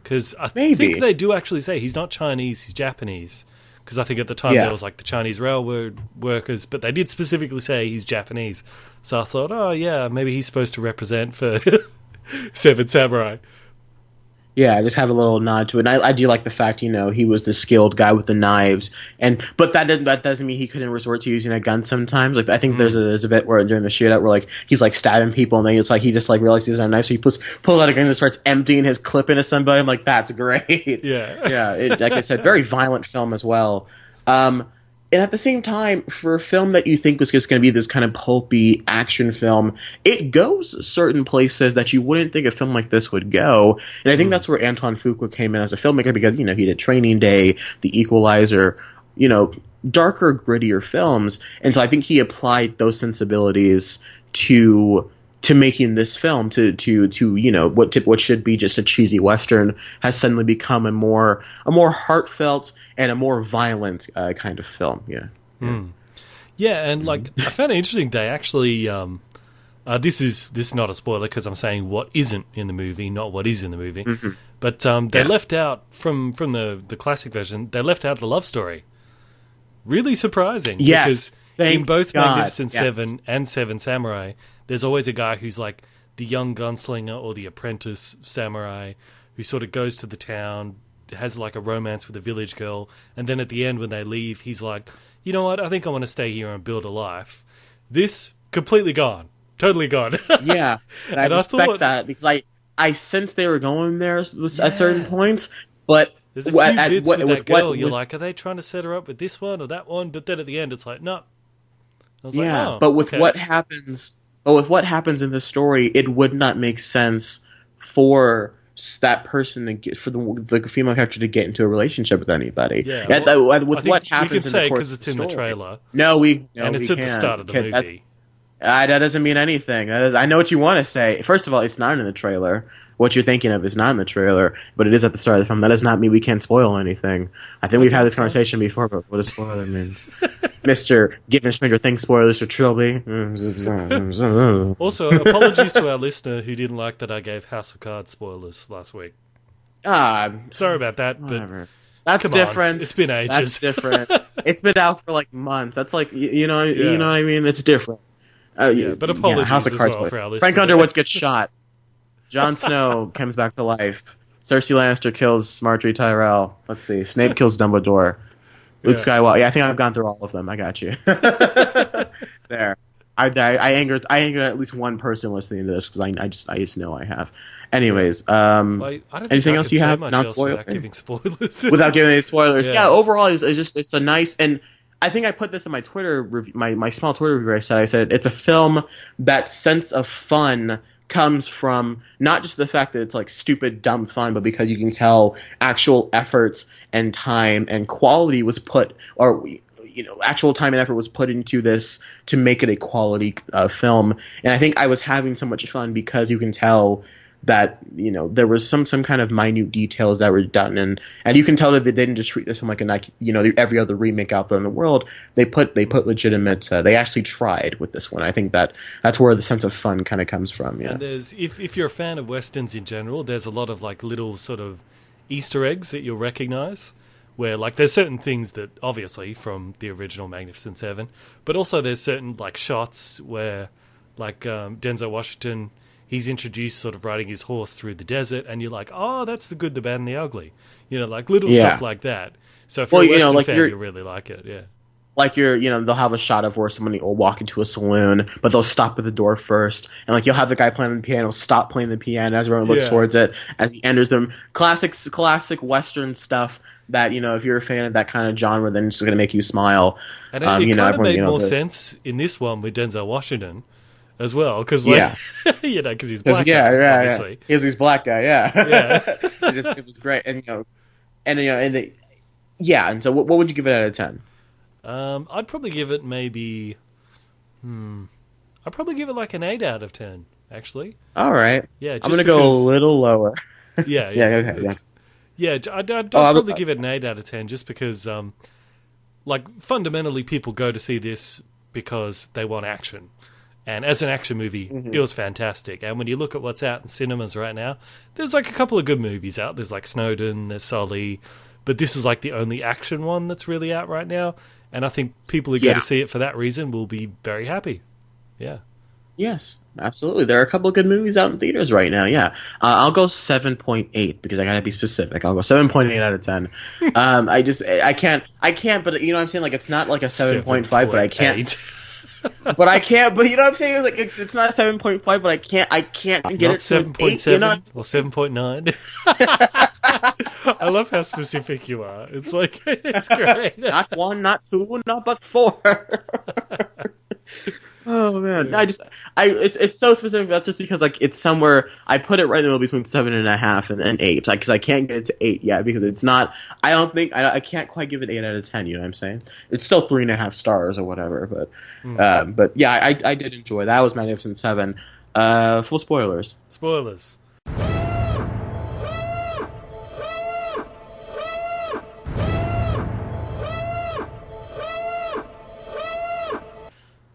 because I think they do actually say he's not Chinese, he's Japanese, because I think at the time there was the Chinese railroad workers, but they did specifically say he's Japanese, so I thought maybe he's supposed to represent for Seven Samurai. Yeah, I just have a little nod to it. And I do like the fact, he was the skilled guy with the knives, but that doesn't mean he couldn't resort to using a gun sometimes. I think there's a bit where during the shootout where he's stabbing people, and then it's he just realizes he doesn't have a knife, so he pulls out a gun and starts emptying his clip into somebody. I'm like, that's great. Yeah, like I said, very violent film as well. And at the same time, for a film that you think was just going to be this kind of pulpy action film, it goes certain places that you wouldn't think a film like this would go. And I think that's where Antoine Fuqua came in as a filmmaker because, he did Training Day, The Equalizer, darker, grittier films. And so I think he applied those sensibilities to making this film to what should be just a cheesy Western has suddenly become a more heartfelt and a more violent kind of film. Yeah, and I found it interesting. They actually this is not a spoiler because I'm saying what isn't in the movie, not what is in the movie. Mm-hmm. But they left out from the classic version. They left out the love story. Really surprising. Yes. Because in both Magnificent Seven and Seven Samurai, there's always a guy who's like the young gunslinger or the apprentice samurai who sort of goes to the town, has like a romance with a village girl, and then at the end when they leave, he's like, you know what, I think I want to stay here and build a life. This, completely gone. Totally gone. Yeah, and I respect that because I sensed they were going there at certain points, but there's a few bits with that girl, you're like, are they trying to set her up with this one or that one? But then at the end, it's like, no. I was like, oh, but with what happens... But with what happens in the story, it would not make sense for that person to get, for the female character to get into a relationship with anybody. Yeah, with what happens, we can say because it's in the trailer. And it's at the start of the movie. That doesn't mean anything. I know what you want to say. First of all, it's not in the trailer. What you're thinking of is not in the trailer, but it is at the start of the film. That does not mean we can't spoil anything. I think we've had this conversation before about what a spoiler means. Mr. Giving Stranger Things spoilers for Trilbee. Also, apologies to our listener who didn't like that I gave House of Cards spoilers last week. Sorry about that, whatever. That's different. It's been ages. That's different. It's been out for months. That's you know what I mean? It's different. But apologies House of Cards for our listeners. Frank Underwood gets shot. Jon Snow comes back to life. Cersei Lannister kills Marjorie Tyrell. Let's see. Snape kills Dumbledore. Luke Skywalker. Yeah, I think I've gone through all of them. I got you. There. I angered at least one person listening to this because I just know I have. Anyways, anything else you have? Not spoilers. Without giving spoilers. Without giving any spoilers. Yeah. Overall, it's a nice, and I think I put this in my Twitter review, my small Twitter review. I said it's a film that sense of fun comes from not just the fact that it's stupid, dumb fun, but because you can tell actual efforts and time and quality was put, or actual time and effort was put into this to make it a quality film. And I think I was having so much fun because you can tell that there was some kind of minute details that were done, and you can tell that they didn't just treat this film like every other remake out there in the world. They put legitimate. They actually tried with this one. I think that's where the sense of fun kind of comes from. Yeah. And there's if you're a fan of westerns in general, there's a lot of little sort of Easter eggs that you'll recognize. Where there's certain things that obviously from the original Magnificent Seven, but also there's certain shots where Denzel Washington. He's introduced sort of riding his horse through the desert, and you're like, oh, that's the good, the bad, and the ugly. Little stuff like that. So if you're a Western fan, you'll really like it, yeah. They'll have a shot of where somebody will walk into a saloon, but they'll stop at the door first, and you'll have the guy playing the piano stop playing the piano as everyone looks towards it as he enters them. Classic Western stuff that, if you're a fan of that kind of genre, then it's just going to make you smile. And it kind of made more sense in this one with Denzel Washington. As well, because because he's black. Obviously, because he's black guy. It was great, and so what would you give it out of 10? I'd probably give it maybe. I'd probably give it an 8 out of 10. Actually. All right. Yeah, I'm gonna go a little lower. Yeah. Okay. I'd probably give it an 8 out of 10, just because, fundamentally, people go to see this because they want action. And as an action movie, it was fantastic. And when you look at what's out in cinemas right now, there's a couple of good movies out. There's Snowden, there's Sully, but this is the only action one that's really out right now. And I think people who go to see it for that reason will be very happy. Yeah. Yes, absolutely. There are a couple of good movies out in theaters right now. Yeah, I'll go 7.8 because I gotta be specific. I'll go 7.8 out of 10. I can't. But what I'm saying, it's not a 7.5, but I can't. But I can't. But you know what I'm saying? It's not 7.5, but I can't get not it to 7.7 or 7.9. I love how specific you are. It's like, it's great. Not one, not two, not but four. Oh man, it's so specific. That's just because like it's somewhere. I put it right in the middle between 7.5 and 8, because I can't get it to 8 yet because it's not. I can't quite give it 8 out of 10. You know what I'm saying? It's still 3.5 stars or whatever. But yeah, I did enjoy. That was Magnificent Seven. Full spoilers. Spoilers.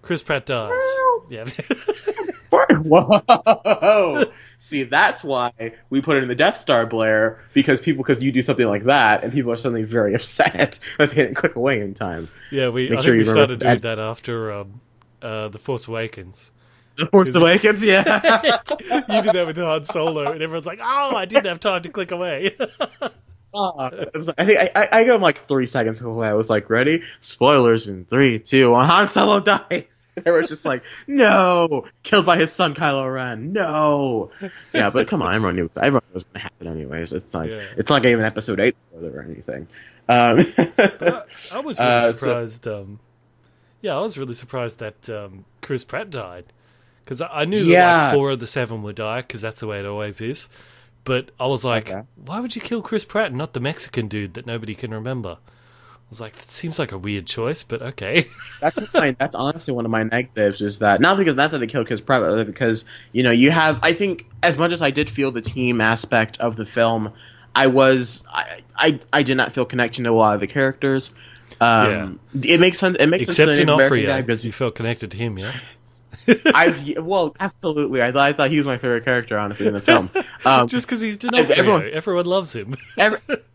Chris Pratt dies. Yeah. Whoa! See, that's why we put it in the Death Star Blair, because you do something like that, and people are suddenly very upset that they didn't click away in time. Yeah, I think we started doing that after The Force Awakens. The Force Awakens, yeah. You did that with Han Solo, and everyone's like, "Oh, I didn't have time to click away." I think I gave him like 3 seconds away. I was like, ready? Spoilers in 3, 2, 1. Han Solo dies. They were just like, no, killed by his son Kylo Ren. No. Yeah, but come on, everyone knew it was going to happen anyways. It's like it's not even Episode 8 spoiler or anything. But I was really surprised. I was really surprised that Chris Pratt died, because I knew that like 4 of the 7 would die, because that's the way it always is. But I was like, why would you kill Chris Pratt and not the Mexican dude that nobody can remember? I was like, that seems like a weird choice, but okay. That's honestly one of my negatives, is that not that they killed Chris Pratt, but because you have. I think as much as I did feel the team aspect of the film, I did not feel connection to a lot of the characters. It makes sense. It makes Except sense. Except Dinofrio, because you felt connected to him, yeah. Absolutely. I thought he was my favorite character, honestly, in the film. Just because he's Dinofrio, everyone loves him.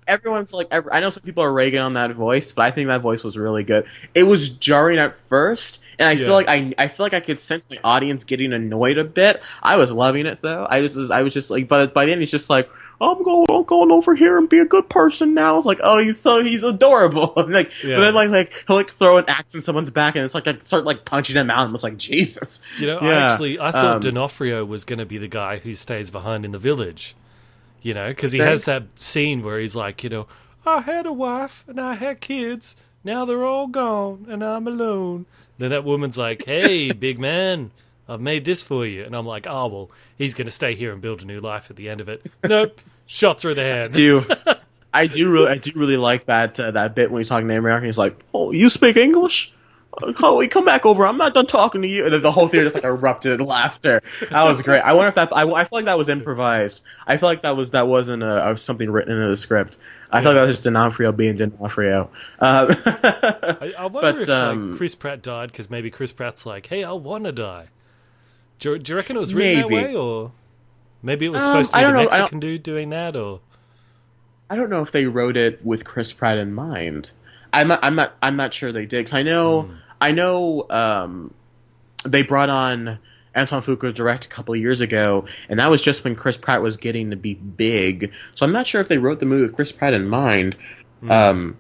Everyone's like, I know some people are ragging on that voice, but I think that voice was really good. It was jarring at first, and I feel like I could sense my audience getting annoyed a bit. I was loving it though. I was just like, but by the end, he's just like, I'm going over here and be a good person now. It's like, oh, he's adorable. And but then like he'll like throw an axe in someone's back, and it's like I start like punching him out, and it's like, Jesus. I thought Dinofrio was going to be the guy who stays behind in the village. Because he has that scene where he's like, I had a wife and I had kids. Now they're all gone and I'm alone. Then that woman's like, hey, big man, I've made this for you. And I'm like, oh, well, he's going to stay here and build a new life at the end of it. Nope. Shot through the hand. I do really like that bit when he's talking to American. He's like, oh, you speak English? Chloe, come back over. I'm not done talking to you. And then the whole theater just like erupted in laughter. That was great. I wonder if that. I feel like that was improvised. I feel like that wasn't something written into the script. I feel like that was just Dinofrio being Dinofrio. I wonder if Chris Pratt died because maybe Chris Pratt's like, hey, I want to die. Do you reckon it was written that way, or maybe it was supposed to be the Mexican dude doing that, or? I don't know if they wrote it with Chris Pratt in mind. I'm not sure they did, 'cause I know they brought on Anton Fuqua direct a couple of years ago, and that was just when Chris Pratt was getting to be big. So I'm not sure if they wrote the movie with Chris Pratt in mind. I'd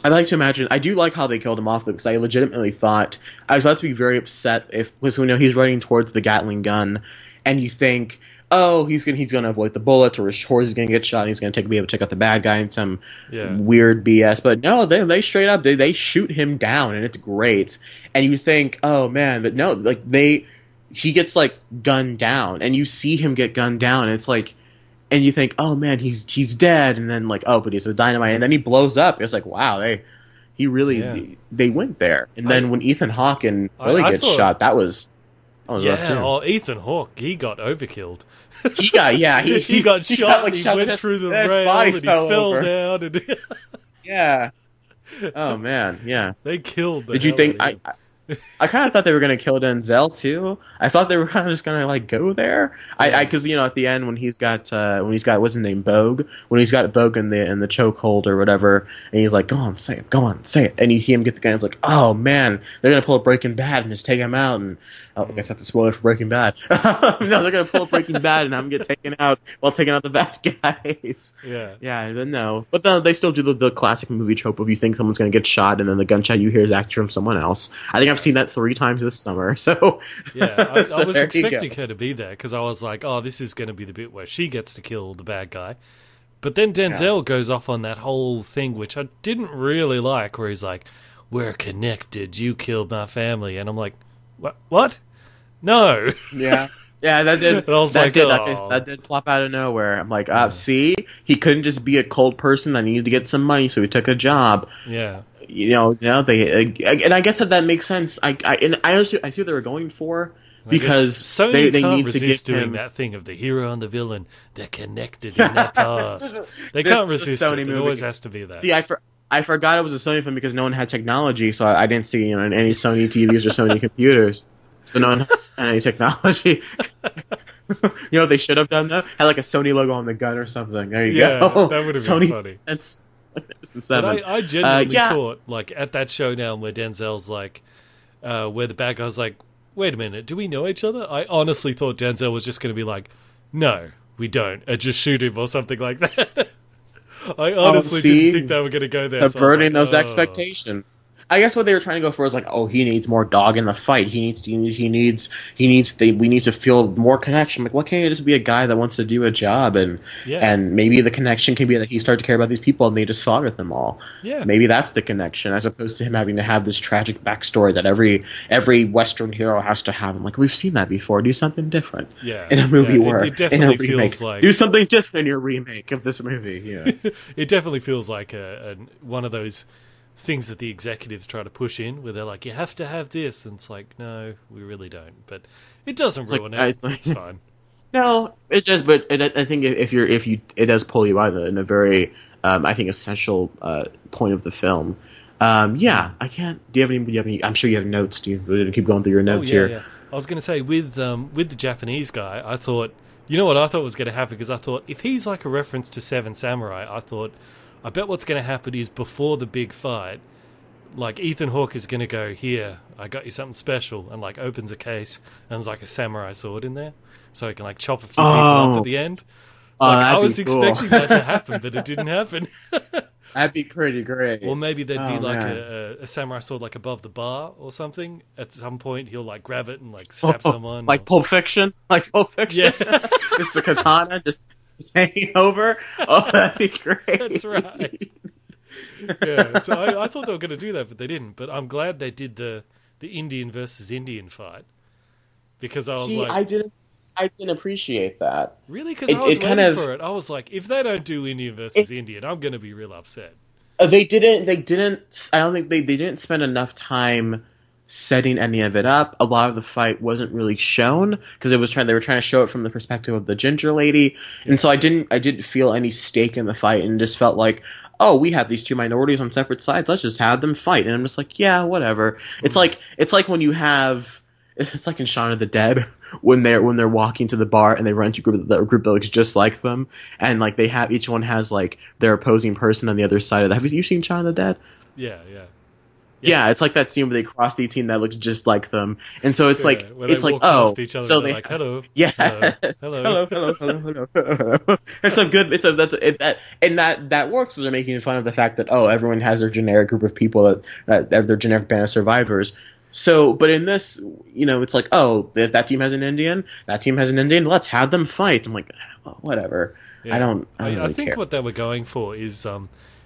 like to imagine. I do like how they killed him off, because I legitimately thought I was about to be very upset because he's running towards the Gatling gun, and you think, oh, he's gonna avoid the bullets, or his horse is gonna get shot, and he's gonna be able to take out the bad guy in some weird BS. But no, they straight up they shoot him down, and it's great. And you think, oh man, but no, like he gets like gunned down, and you see him get gunned down, and it's like, and you think, oh man, he's dead, and then like, oh, but he's a dynamite, and then he blows up. It's like, wow, they went there. And then when Ethan Hawke and Billy gets shot, that was. Ethan Hawke, he got overkilled. He got shot, and he went through the rail, and he fell down. And yeah. Oh, man, yeah. They killed the Did you think... I kind of thought they were going to kill Denzel, too. I thought they were kind of just going to, like, go there. Because, at the end, when he's got, what's his name, Bogue? When he's got Bogue in the chokehold or whatever, and he's like, go on, say it. And you hear him get the gun, it's like, oh, man, they're going to pull a Breaking Bad and just take him out, and... Oh, I guess I have to spoil it for Breaking Bad. No, they're going to pull a Breaking Bad, and I'm going to get taken out while taking out the bad guys. Yeah. Yeah, no. But then they still do the classic movie trope of you think someone's going to get shot, and then the gunshot you hear is actually from someone else. I think I've seen that 3 times this summer, so... Yeah, I was expecting her to be there, because I was like, oh, this is going to be the bit where she gets to kill the bad guy. But then Denzel goes off on that whole thing, which I didn't really like, where he's like, "We're connected. You killed my family," and I'm like, "What? No." Yeah. Yeah, that did. And I was that like, "Oh." that did plop out of nowhere. I'm like, see, he couldn't just be a cold person. I needed to get some money, so he took a job. Yeah. They and I guess that makes sense. I see what they were going for, because Sony they can't need to resist give doing him that thing of the hero and the villain. They're connected in that past. They can't This is resist a it. Sony It movie. always has to be that. See, I forgot it was a Sony film because no one had technology, so I didn't see any Sony TVs or Sony computers. So no one had any technology. You know what they should have done though? Had like a Sony logo on the gun or something. There you go. That would have Sony been funny. That's But I genuinely thought, like, at that showdown where Denzel's like, where the bad guy's like, "Wait a minute, do we know each other?" I honestly thought Denzel was just going to be like, "No, we don't," and just shoot him or something like that. I honestly didn't think they were going to go there. Subverting so those expectations. I guess what they were trying to go for is like, oh, he needs more dog in the fight. We need to feel more connection. Like, why can't he just be a guy that wants to do a job and maybe the connection can be that he started to care about these people and they just slaughtered them all. Yeah. Maybe that's the connection, as opposed to him having to have this tragic backstory that every Western hero has to have. I'm like, we've seen that before. Do something different. Yeah. In a movie or it definitely in a remake. feels like Do something different in your remake of this movie. Yeah. It definitely feels like one of those things that the executives try to push in, where they're like, "You have to have this," and it's like, no, we really don't. But it doesn't ruin it. It's fine. No, it does, but I think it does pull you out in a very, I think, essential point of the film. I can't. Do you have any? I'm sure you have notes. Do you keep going through your notes here? Yeah. I was going to say with the Japanese guy, I thought, you know what I thought was going to happen, because I thought if he's like a reference to Seven Samurai, I bet what's going to happen is before the big fight, like Ethan Hawke is going to go, "Here, I got you something special," and like opens a case and there's like a samurai sword in there, so he can like chop a few people off at the end. Like, I was expecting that to happen, but it didn't happen. That'd be pretty great. Or maybe there'd be like a samurai sword like above the bar or something. At some point, he'll like grab it and like stab someone. Like Pulp Fiction? Yeah. Just the katana just hanging over? Oh, that'd be great. That's right. Yeah, so I thought they were going to do that, but they didn't. But I'm glad they did the Indian versus Indian fight, because I was like, I didn't appreciate that. Really? Because I was waiting for it. I was like, if they don't do Indian versus Indian, I'm going to be real upset. They didn't. I don't think they didn't spend enough time setting any of it up. A lot of the fight wasn't really shown because they were trying to show it from the perspective of the ginger lady, and so I didn't feel any stake in the fight, and just felt like, oh, we have these two minorities on separate sides. Let's just have them fight, and I'm just like, yeah, whatever. It's like when you have. It's like in Shaun of the Dead when they're walking to the bar and they run into a group that looks just like them, and like each one has like their opposing person on the other side of that. Have you seen Shaun of the Dead? Yeah, it's like that scene where they cross the team that looks just like them, and so it's like each other, so they like, hello, yeah, hello. That works. So they're making fun of the fact that everyone has their generic group of people that have their generic band of survivors. So, but in this, it's like, that team has an Indian, that team has an Indian, let's have them fight. I'm like, whatever. Yeah. I don't really think care. What they were going for is,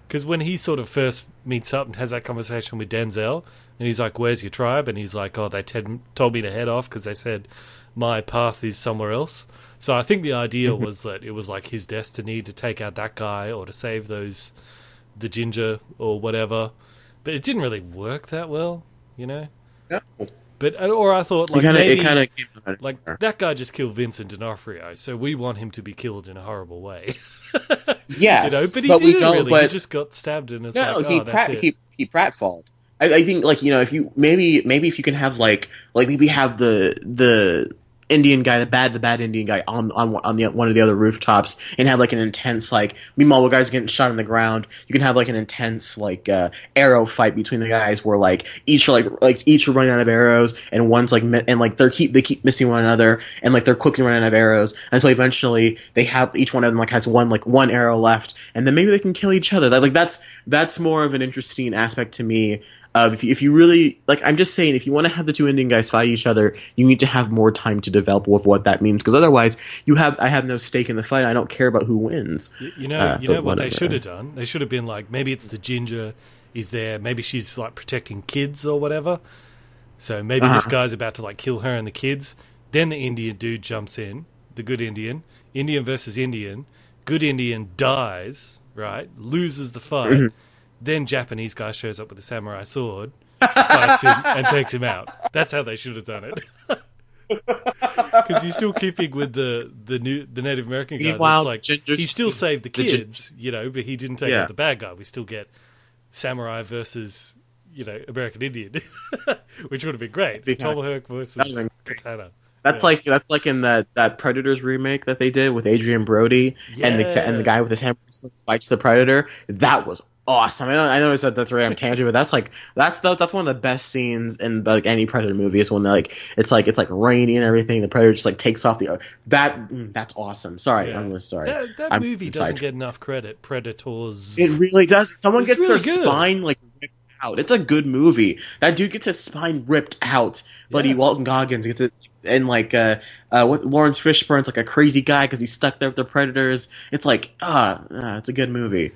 because when he sort of first meets up and has that conversation with Denzel, and he's like, "Where's your tribe?" And he's like, "Oh, they told me to head off because they said my path is somewhere else." So I think the idea was that it was like his destiny to take out that guy or to save the ginger or whatever. But it didn't really work that well, No. But I thought like maybe like that guy just killed Vincent Dinofrio, so we want him to be killed in a horrible way. Yes, but he didn't really. He just got stabbed, and it's that's it. He pratfalled. I think if you maybe if you can have maybe have the Indian guy, the bad Indian guy on one of the other rooftops, and have an intense meanwhile the guy's getting shot on the ground, you can have an intense arrow fight between the guys where each are running out of arrows, and one's they keep missing one another, and they're quickly running out of arrows until eventually they have each one of them has one arrow left, and then maybe they can kill each other. That's more of an interesting aspect to me If you really like, I'm just saying, if you want to have the two Indian guys fight each other, you need to have more time to develop with what that means. Because otherwise, I have no stake in the fight. I don't care about who wins. You know what they should have done? They should have been like, maybe it's the ginger is there, maybe she's like protecting kids or whatever. So maybe this guy's about to like kill her and the kids. Then the Indian dude jumps in, the good Indian versus Indian. Good Indian dies, right? Loses the fight. Mm-hmm. Then Japanese guy shows up with a samurai sword, fights him, and takes him out. That's how they should have done it. Because he's still keeping with the Native American guy. Meanwhile, like, he still saved the kids, but he didn't take out the bad guy. We still get samurai versus, American Indian, which would have been great. Tomahawk versus katana. That's like in that Predators remake that they did with Adrian Brody and the guy with his hammer fights the Predator. That was awesome. I know I said that's right on tangent, but that's one of the best scenes in like any Predator movie is when it's rainy and everything. The Predator just like takes off that's awesome. Sorry, I'm sorry. That movie doesn't get enough credit. Predators. It really does. Someone gets really their spine like ripped out. It's a good movie. That dude gets his spine ripped out. Buddy Walton Goggins gets it. And what Lawrence Fishburne's like a crazy guy because he's stuck there with the Predators. It's like it's a good movie.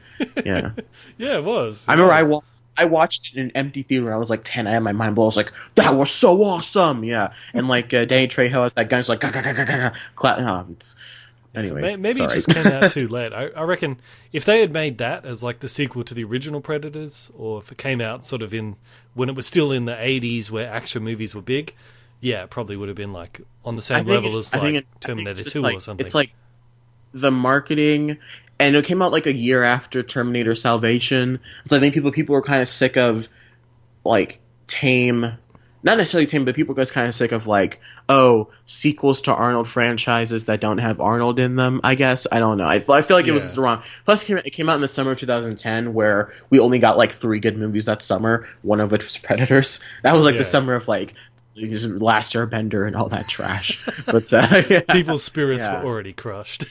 Yeah, yeah, it was. I remember I watched it in an empty theater. I was like 10. I had my mind blown. I was like, that was so awesome. Yeah, and Danny Trejo has that gun. It's like anyways, maybe it just came out too late. I reckon if they had made that as like the sequel to the original Predators, or if it came out sort of when it was still in the 80s where action movies were big. Yeah, it probably would have been like on the same level as like Terminator 2 or something. It's like the marketing, and it came out like a year after Terminator Salvation. So I think people were kind of sick of like tame, not necessarily tame, but people were just kind of sick of like, sequels to Arnold franchises that don't have Arnold in them. I guess I don't know. I feel like it was wrong. Plus, it came out in the summer of 2010, where we only got like 3 good movies that summer. One of which was Predators. That was like the summer of like. Last Airbender and all that trash, but people's spirits were already crushed.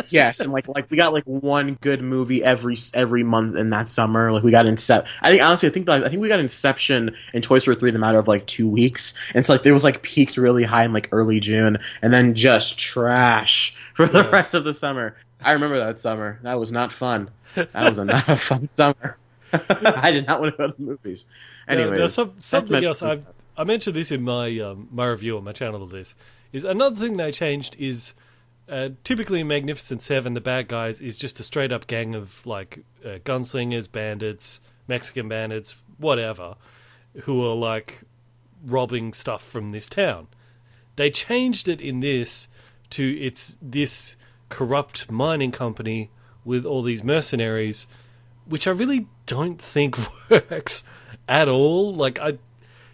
Yes, and like we got like one good movie every month in that summer. Like we got Inception. I think we got Inception and Toy Story 3 in the matter of like 2 weeks, and so like it was like peaked really high in like early June, and then just trash for the rest of the summer. I remember that summer. That was not fun. That was not a fun summer. I did not want to go to the movies. Anyways, something else. I mentioned this in my my review on my channel of this. Is another thing they changed is typically in Magnificent Seven, the bad guys is just a straight up gang of like gunslingers, bandits, Mexican bandits, whatever, who are like robbing stuff from this town. They changed it in this to it's this corrupt mining company with all these mercenaries, which I really don't think works at all. Like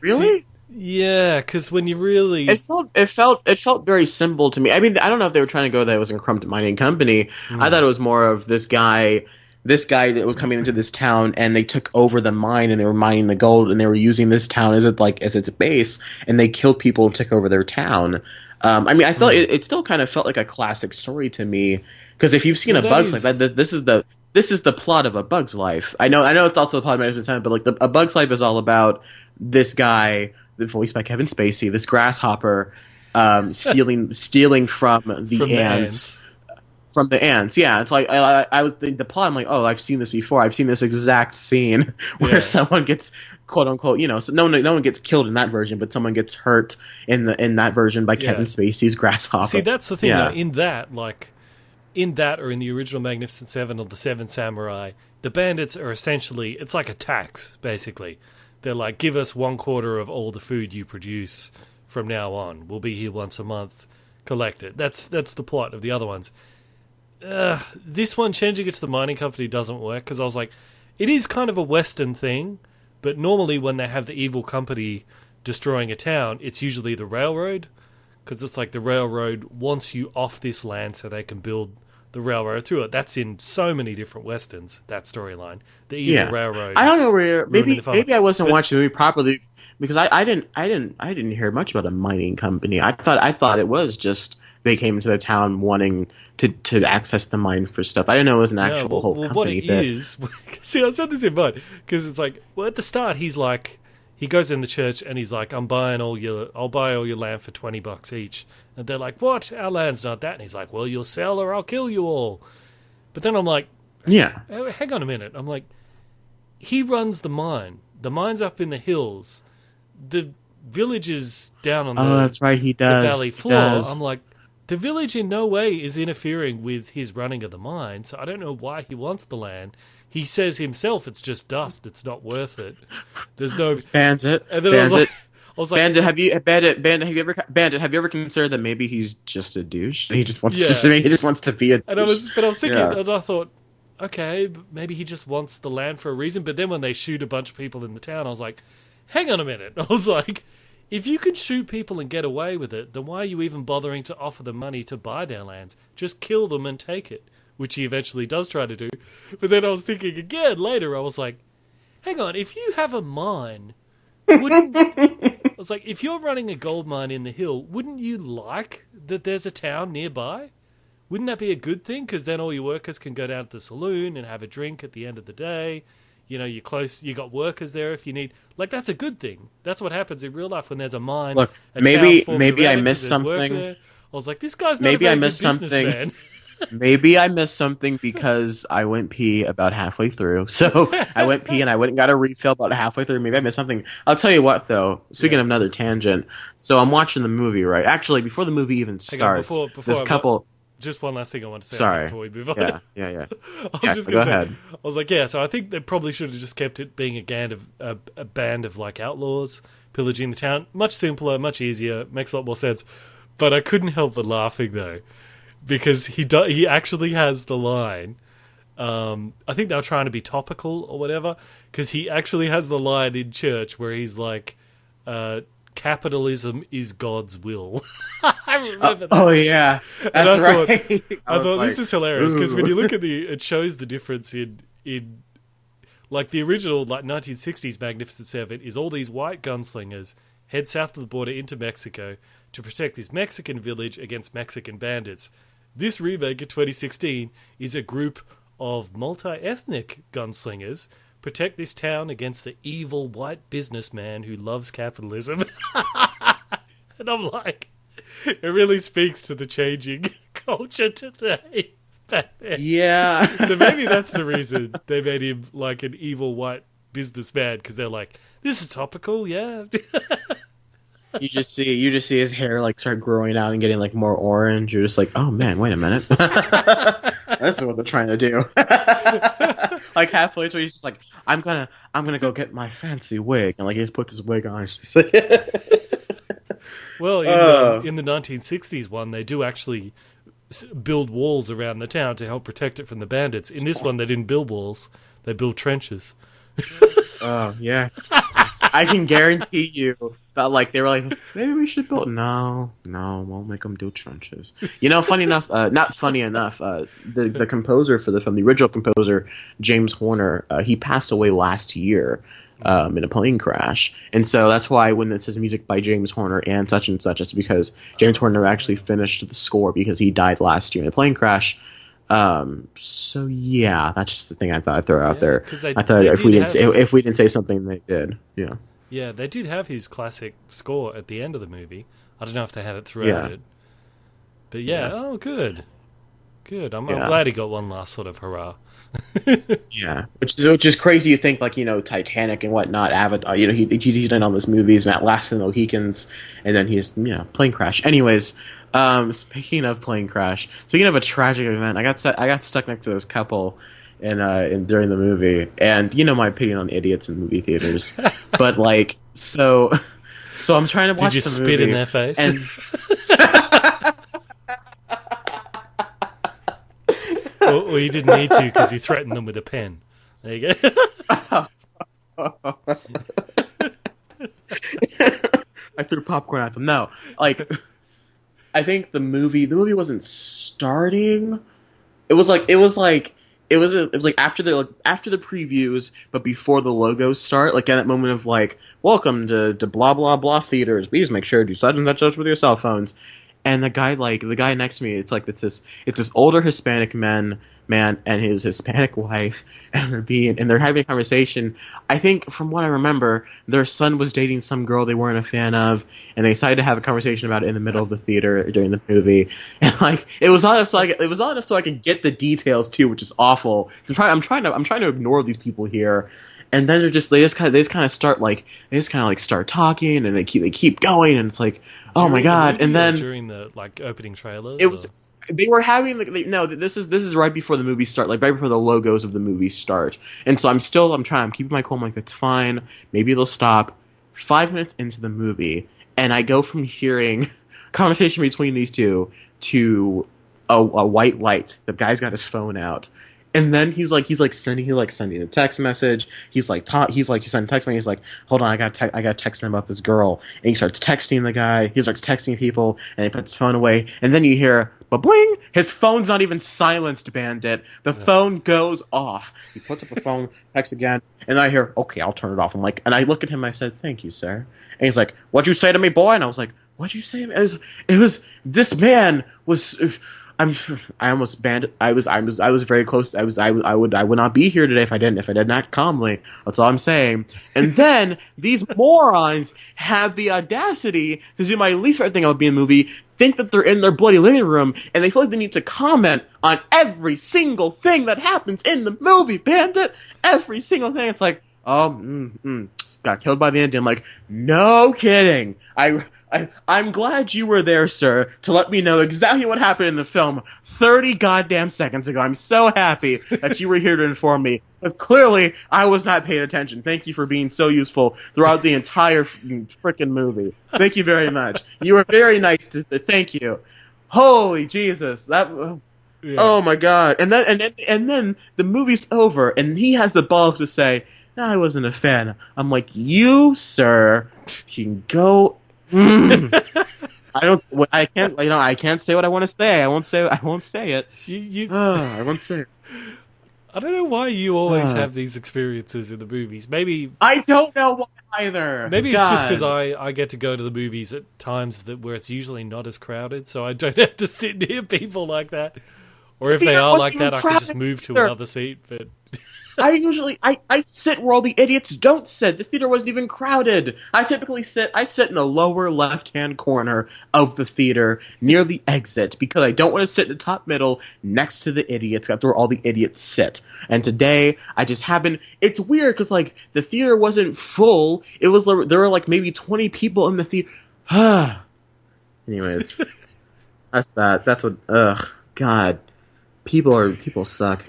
really. Yeah, because when you really... It felt very simple to me. I mean, I don't know if they were trying to go that it was a corrupt mining company. I thought it was more of this guy that was coming into this town, and they took over the mine, and they were mining the gold, and they were using this town as its base, and they killed people and took over their town. I mean, I felt it still kind of felt like a classic story to me, because if you've seen A Bug's Life, this is the plot of A Bug's Life. I know it's also the plot of Management Time, but like A Bug's Life is all about this guy, voiced by Kevin Spacey, this grasshopper, stealing from the ants. From the ants, yeah. It's like I was the plot. I'm like, I've seen this before. I've seen this exact scene where someone gets quote unquote, so no one gets killed in that version, but someone gets hurt in that version by Kevin Spacey's grasshopper. See, that's the thing. Though, in that or in the original Magnificent Seven or the Seven Samurai, the bandits are essentially it's like a tax basically. They're like, give us 1/4 of all the food you produce from now on. We'll be here once a month. Collect it. That's the plot of the other ones. This one, changing it to the mining company doesn't work, because I was like, it is kind of a Western thing, but normally when they have the evil company destroying a town, it's usually the railroad, because it's like the railroad wants you off this land so they can build the railroad through it. That's in so many different Westerns, that storyline. The evil railroad. I don't know where maybe I wasn't watching the movie properly, because I didn't hear much about a mining company. I thought it was just they came into the town wanting to access the mine for stuff. I didn't know it was an actual whole company. What it is, see, I said this in mine because it's like, well, at the start he's like, he goes in the church and he's like, I'll buy all your land for $20 each, and they're like, what? Our land's not that, and he's like, well, you'll sell or I'll kill you all. But then I'm like, yeah, hang on a minute. I'm like, he runs the mine. The mine's up in the hills. The village is down on that's right, he does. the valley floor. I'm like, the village in no way is interfering with his running of the mine, so I don't know why he wants the land. He says himself it's just dust, it's not worth it. There's no Bandit. And then Bandit. I was like, Bandit, have you ever considered that maybe he's just a douche? He just wants to be a douche. And I was thinking, and I thought, okay, maybe he just wants the land for a reason. But then when they shoot a bunch of people in the town, I was like, hang on a minute. I was like, if you can shoot people and get away with it, then why are you even bothering to offer them money to buy their lands? Just kill them and take it, which he eventually does try to do. But then I was thinking again later, I was like, hang on, if you have a mine, I was like, if you're running a gold mine in the hill, wouldn't you like that there's a town nearby? Wouldn't that be a good thing? Because then all your workers can go down to the saloon and have a drink at the end of the day. You know, you're close. You got workers there if you need. Like, that's a good thing. That's what happens in real life when there's a mine. Look, a maybe town I missed something. I was like, this guy's not a very good businessman. Maybe I missed something because I went pee about halfway through. So I went pee and I went and got a refill about halfway through. Maybe I missed something. I'll tell you what, though. Speaking of another tangent, so I'm watching the movie, right? Actually, before the movie even starts, this couple. Just one last thing I want to say Sorry. before we move on. Yeah. I was just go ahead. I was like, yeah, so I think they probably should have just kept it being a band of like outlaws pillaging the town. Much simpler, much easier, makes a lot more sense. But I couldn't help but laughing though, because he actually has the line. I think they were trying to be topical or whatever, because he actually has the line in church where he's like, capitalism is God's will. I remember that. Oh yeah, that's right. I thought this is hilarious because when you look at it shows the difference in like the original like 1960s Magnificent Seven is all these white gunslingers head south of the border into Mexico to protect this Mexican village against Mexican bandits. This remake in 2016 is a group of multi-ethnic gunslingers protect this town against the evil white businessman who loves capitalism. And I'm like, it really speaks to the changing culture today. Yeah. So maybe that's the reason they made him like an evil white businessman, because they're like, this is topical, yeah. You just see his hair like start growing out and getting like more orange. You're just like, oh man, wait a minute. This is what they're trying to do. Like halfway through, he's just like, I'm gonna go get my fancy wig, and like he put this wig on. She's like, well, in the 1960s one, they do actually build walls around the town to help protect it from the bandits. In this one, they didn't build walls; they built trenches. Oh yeah. I can guarantee you that, like, they were like, maybe we should build. No, we'll make them do trenches. You know, funny enough, not funny enough, the composer for the film, the original composer, James Horner, he passed away last year in a plane crash. And so that's why when it says music by James Horner and such, it's because James Horner actually finished the score because he died last year in a plane crash. So yeah, that's just the thing I thought I'd throw out there. I thought if we didn't say something, they did. Yeah. Yeah, they did have his classic score at the end of the movie. I don't know if they had it throughout it. But oh, good. I'm glad he got one last sort of hurrah. Yeah, which is crazy. You think like, you know, Titanic and whatnot, Avatar. You know, he's done all those movies, Matt Last and the Mohicans, and then he's plane crash. Anyways. Speaking of plane crash, speaking of a tragic event, I got stuck next to this couple in during the movie, and you know my opinion on idiots in movie theaters, but like so I'm trying to watch the movie. Did you spit in their face? And or you didn't need to because you threatened them with a pen. There you go. I threw popcorn at them. No, like. I think the movie wasn't starting. It was like after the previews, but before the logos start. Like at that moment of like, welcome to blah blah blah theaters. Please make sure to do such and such with your cell phones. and the guy next to me, it's this older Hispanic man and his Hispanic wife, and they're having a conversation. I think from what I remember, their son was dating some girl they weren't a fan of, and they decided to have a conversation about it in the middle of the theater during the movie. And like it was not enough so I could get the details too, which is awful. I'm trying to ignore these people here. And then they just kind of start talking, and they keep going, and it's like, oh my god! And then during the opening trailers, it was they were having this is right before the movie start, like right before the logos of the movie start, and so I'm keeping my cool. I'm like, it's fine, maybe they'll stop. 5 minutes into the movie, and I go from hearing conversation between these two to a white light. The guy's got his phone out. And then he's sending a text message. He's sending text me. He's like, hold on, I got text him about this girl. And he starts texting the guy. He starts texting people, and he puts his phone away. And then you hear, ba-bling! His phone's not even silenced, Bandit. The phone goes off. He puts up the phone, texts again, and I hear, okay, I'll turn it off. And I look at him. I said, thank you, sir. And he's like, what'd you say to me, boy? And I was like, what'd you say to me? It was this man was. I almost banned it. I was very close. I would not be here today if I didn't act calmly. That's all I'm saying. And then these morons have the audacity to do my least favorite thing about being in a movie, think that they're in their bloody living room, and they feel like they need to comment on every single thing that happens in the movie, Bandit. Every single thing. It's like, got killed by the Indian. Like, no kidding. I'm glad you were there, sir, to let me know exactly what happened in the film 30 goddamn seconds ago. I'm so happy that you were here to inform me, because clearly I was not paying attention. Thank you for being so useful throughout the entire freaking movie. Thank you very much. You were very nice to thank you. Holy Jesus. Oh my god. And then the movie's over, and he has the balls to say, no, I wasn't a fan. I'm like, you, sir, can go. I can't say what I want to say. I won't say it. I won't say it. I don't know why you always have these experiences in the movies. Maybe I don't know why either. Maybe it's just because I get to go to the movies at times where it's usually not as crowded, so I don't have to sit near people like that. Or if they are like that, I can just move to another seat. But I sit where all the idiots don't sit. This theater wasn't even crowded. I sit in the lower left-hand corner of the theater near the exit because I don't want to sit in the top middle next to the idiots. That's where all the idiots sit. And today, it's weird because like the theater wasn't full. There were like maybe 20 people in the theater. Anyways, that's that. That's what, God. People suck.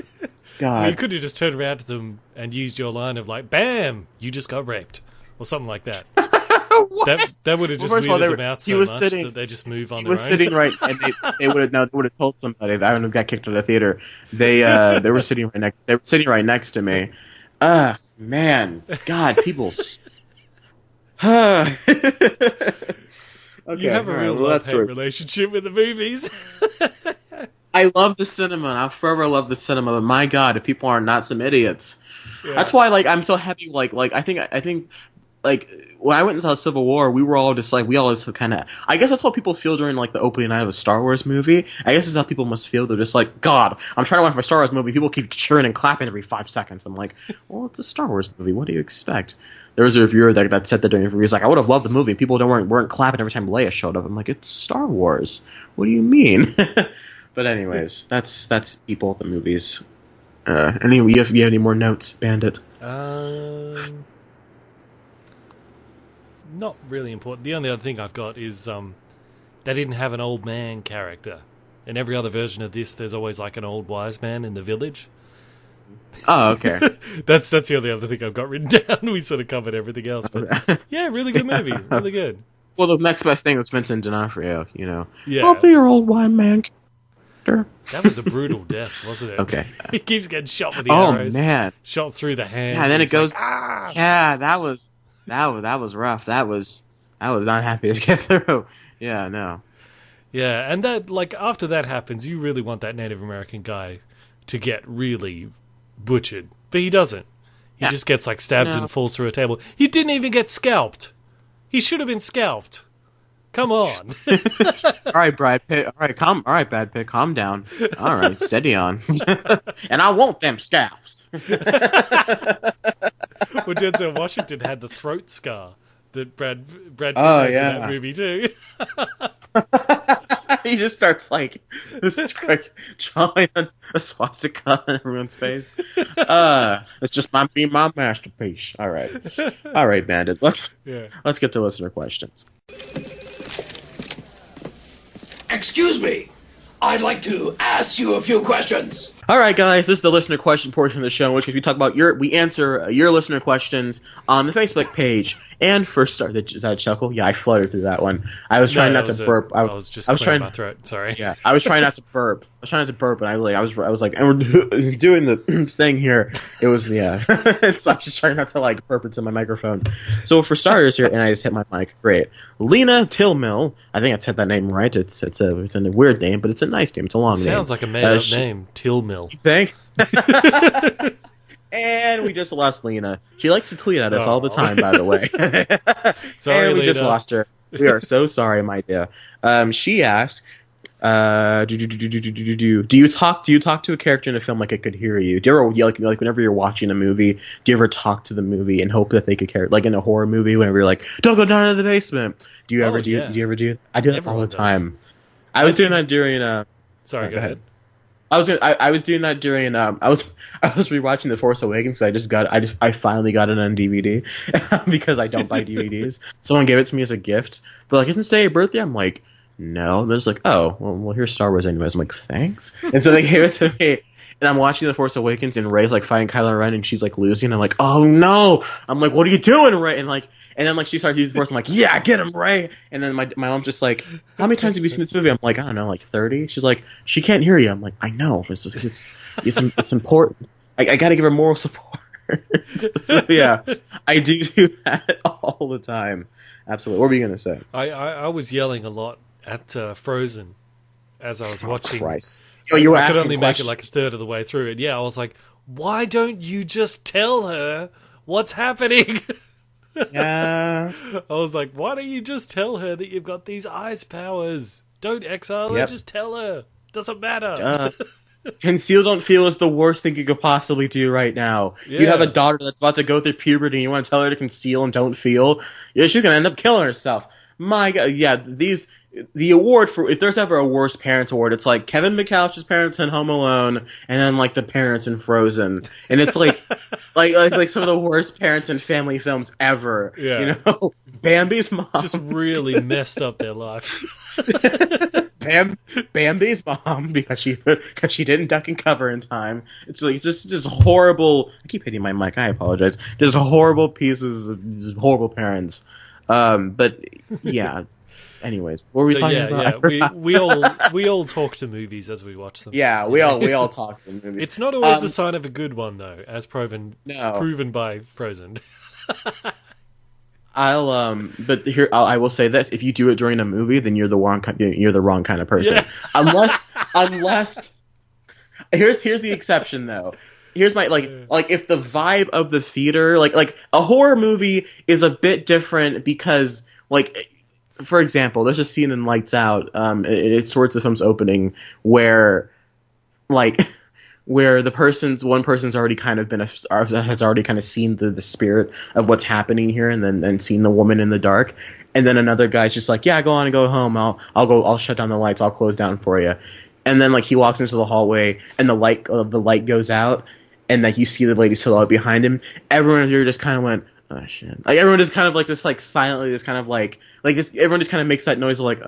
God. Well, you could have just turned around to them and used your line of like, "Bam! You just got raped," or something like that. that would have just weirded them out so much that they just move on their own. He was sitting right, and they would have told somebody that I would have got kicked out of the theater. They were sitting right next. They were sitting right next to me. Man, God, people. Okay, you have a real love-hate relationship with the movies. I love the cinema, and I'll forever love the cinema. But my God, if people are not some idiots, that's why I'm so happy. I think when I went and saw Civil War, we all just kind of. I guess that's what people feel during the opening night of a Star Wars movie. I guess this is how people must feel. They're just like, God, I'm trying to watch my Star Wars movie. People keep cheering and clapping every 5 seconds. I'm like, well, it's a Star Wars movie. What do you expect? There was a reviewer that said that during the review. He's like, I would have loved the movie. People weren't clapping every time Leia showed up. I'm like, it's Star Wars. What do you mean? But anyways, that's people at the movies. Anyway, you have any more notes, Bandit? Not really important. The only other thing I've got is they didn't have an old man character. In every other version of this, there's always an old wise man in the village. Oh, okay. That's the only other thing I've got written down. We sort of covered everything else. But yeah, really good movie. Really good. Well, the next best thing was Vincent Dinofrio, Yeah. I'll be your old wise man. That was a brutal death, wasn't it? Okay. He keeps getting shot with the arrows. Oh man! Shot through the hand. Yeah, and then it goes. Yeah, that was rough. That was not happy to get through. Yeah, no. Yeah, and that after that happens, you really want that Native American guy to get really butchered, but he doesn't. He just gets stabbed and falls through a table. He didn't even get scalped. He should have been scalped. Come on. All right, Brad Pitt. All right, All right, Brad Pitt. Calm down. All right, steady on. And I want them scalps. Well, Denzel Washington had the throat scar that Brad Pitt has in that movie too. He just starts like drawing a swastika on everyone's face. It's just my masterpiece. All right, Bandit. Let's get to listener questions. Excuse me. I'd like to ask you a few questions. All right, guys, this is the listener question portion of the show, in which we talk about we answer your listener questions on the Facebook page. And first start, is that a chuckle? Yeah, I fluttered through that one. I was trying not to burp. I was just clearing my throat. Sorry. Yeah, I was trying not to burp. And I was like, and we're doing the thing here. It was so I'm just trying not to like burp into my microphone. So for starters here, and I just hit my mic. Great, Lena Tillmill. I think I said that name right. It's a weird name, but it's a nice name. It's a long name. Sounds like a made-up name. Tillmill. You think? And we just lost Lena. She likes to tweet at us all the time, by the way. Sorry, and we Lena. just lost her. We are so sorry, my dear. She asked, do you talk to a character in a film like it could hear you? Do you ever like whenever you're watching a movie, do you ever talk to the movie and hope that they could hear it? Like in a horror movie, whenever you're like, don't go down to the basement. Do you ever do you ever do? I do that all the time. I was doing that during Sorry, go ahead. I was doing that during I was rewatching The Force Awakens. I finally got it on DVD because I don't buy DVDs. Someone gave it to me as a gift. They're like, "Isn't today your birthday?" I'm like, "No." And they're just like, "Oh, well, here's Star Wars anyways." I'm like, "Thanks." And so they gave it to me. And I'm watching The Force Awakens, and Rey's like fighting Kylo Ren, and she's like losing. I'm like, "Oh no!" I'm like, "What are you doing, Rey?" And then like she starts using the Force. I'm like, "Yeah, get him, Rey!" And then my mom's just like, "How many times have you seen this movie?" I'm like, "I don't know, like 30." She's like, "She can't hear you." I'm like, "I know. It's important. I got to give her moral support." So yeah, I do that all the time. Absolutely. What were you gonna say? I was yelling a lot at Frozen as I was watching. Christ. You were I could asking only questions. make it like a third of the way through, and I was like, "Why don't you just tell her what's happening?" Yeah. I was like, "Why don't you just tell her that you've got these ice powers? Don't exile her, just tell her. Doesn't matter." Conceal, don't feel is the worst thing you could possibly do right now. Yeah. You have a daughter that's about to go through puberty, and you want to tell her to conceal and don't feel. Yeah, she's gonna end up killing herself. My God, yeah. The award for, if there's ever a worst parents award, it's like Kevin McAllister's parents in Home Alone, and then like the parents in Frozen, and it's like like some of the worst parents in family films ever. Yeah. You know, Bambi's mom Just really messed up their life. Bambi's mom because she didn't duck and cover in time. It's like just horrible. I keep hitting my mic. I apologize. Just horrible pieces of just horrible parents. But yeah. Anyways, what were we talking about? Yeah, we all talk to movies as we watch them. Yeah, we all talk to movies. It's not always the sign of a good one, though, as proven by Frozen. But here I will say this: if you do it during a movie, then you're the wrong kind of person. Yeah. unless here's the exception though. Here's my like if the vibe of the theater like a horror movie is a bit different because like. For example, there's a scene in Lights Out. It's Swords of Film's opening where one person's already kind of has already kind of seen the spirit of what's happening here, and then seen the woman in the dark, and then another guy's just like, yeah, go on and go home. I'll shut down the lights. I'll close down for you. And then like he walks into the hallway, and the light goes out, and like you see the lady silhouette behind him. Everyone here just kind of went, oh shit! Like everyone just kind of like just like silently just kind of like this. Everyone just kind of makes that noise of like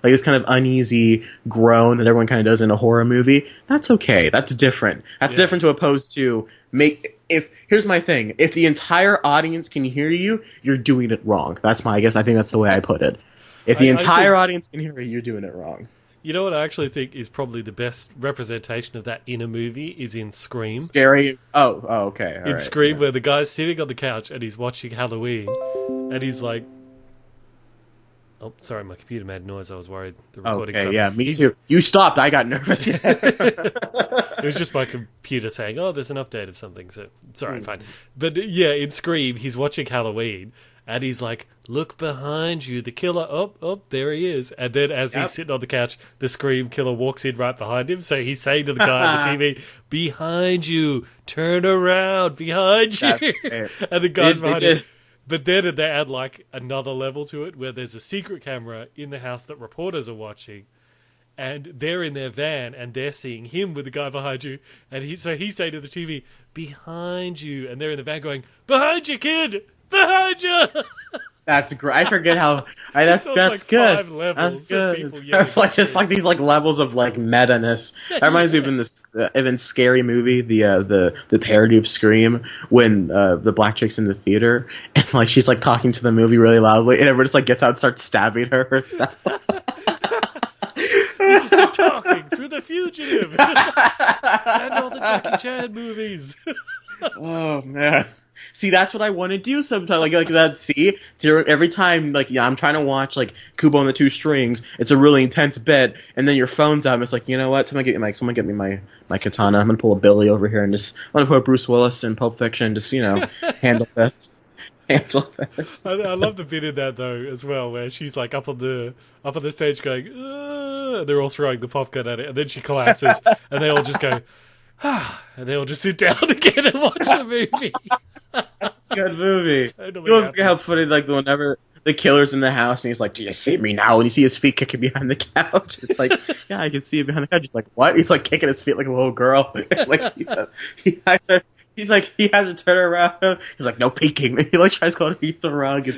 this kind of uneasy groan that everyone kind of does in a horror movie. That's okay. That's different. That's different to opposed to here's my thing. If the entire audience can hear you, you're doing it wrong. I think that's the way I put it. If the entire audience can hear you, you're doing it wrong. You know what I actually think is probably the best representation of that in a movie is in Scream. Scary. Oh, okay. In Scream, where the guy's sitting on the couch and he's watching Halloween, and he's like, "Oh, sorry, my computer made noise. I was worried the recording." Okay, yeah, me too. You stopped. I got nervous. It was just my computer saying, "Oh, there's an update of something." So it's alright, fine. But yeah, in Scream, he's watching Halloween. and he's like, "Look behind you, the killer." Oh, there he is. And then as he's sitting on the couch, the Scream killer walks in right behind him. So he's saying to the guy on the TV, "Behind you, turn around, behind you." And the guy's behind him. But then they add like another level to it where there's a secret camera in the house that reporters are watching. And they're in their van, and they're seeing him with the guy behind you. And he's saying to the TV, "Behind you." And they're in the van going, "Behind you, kid! Behind you!" That's great. I forget how. That's like good. 5 levels That's good. of people It's like just like these like levels of like meta-ness. That reminds me of in Scary Movie, the parody of Scream, when the black chick's in the theater and like she's like talking to the movie really loudly, and everyone just like gets out and starts stabbing her herself. This is for talking through The Fugitive and all the Jackie Chan movies. Oh man. See, that's what I want to do sometimes. Like that. See, every time, like, yeah, I'm trying to watch like Kubo and the Two Strings. It's a really intense bit, and then your phone's out. And it's like, you know what? Someone get me my katana. I'm gonna pull a Billy over here and just I'm gonna put Bruce Willis in Pulp Fiction. Just handle this. Handle this. I love the bit in that though as well, where she's like up on the stage going, and they're all throwing the popcorn at it, and then she collapses, and they all just go, and they all just sit down again and watch the movie. That's a good movie. Totally You don't forget how funny, like, whenever the killer's in the house and he's like, "Do you see me now?" And you see his feet kicking behind the couch. It's like, yeah, I can see it behind the couch. He's like, what? He's like kicking his feet like a little girl. Like he's like, he has to turn around. He's like, "No peeking." He like tries to go underneath the rug.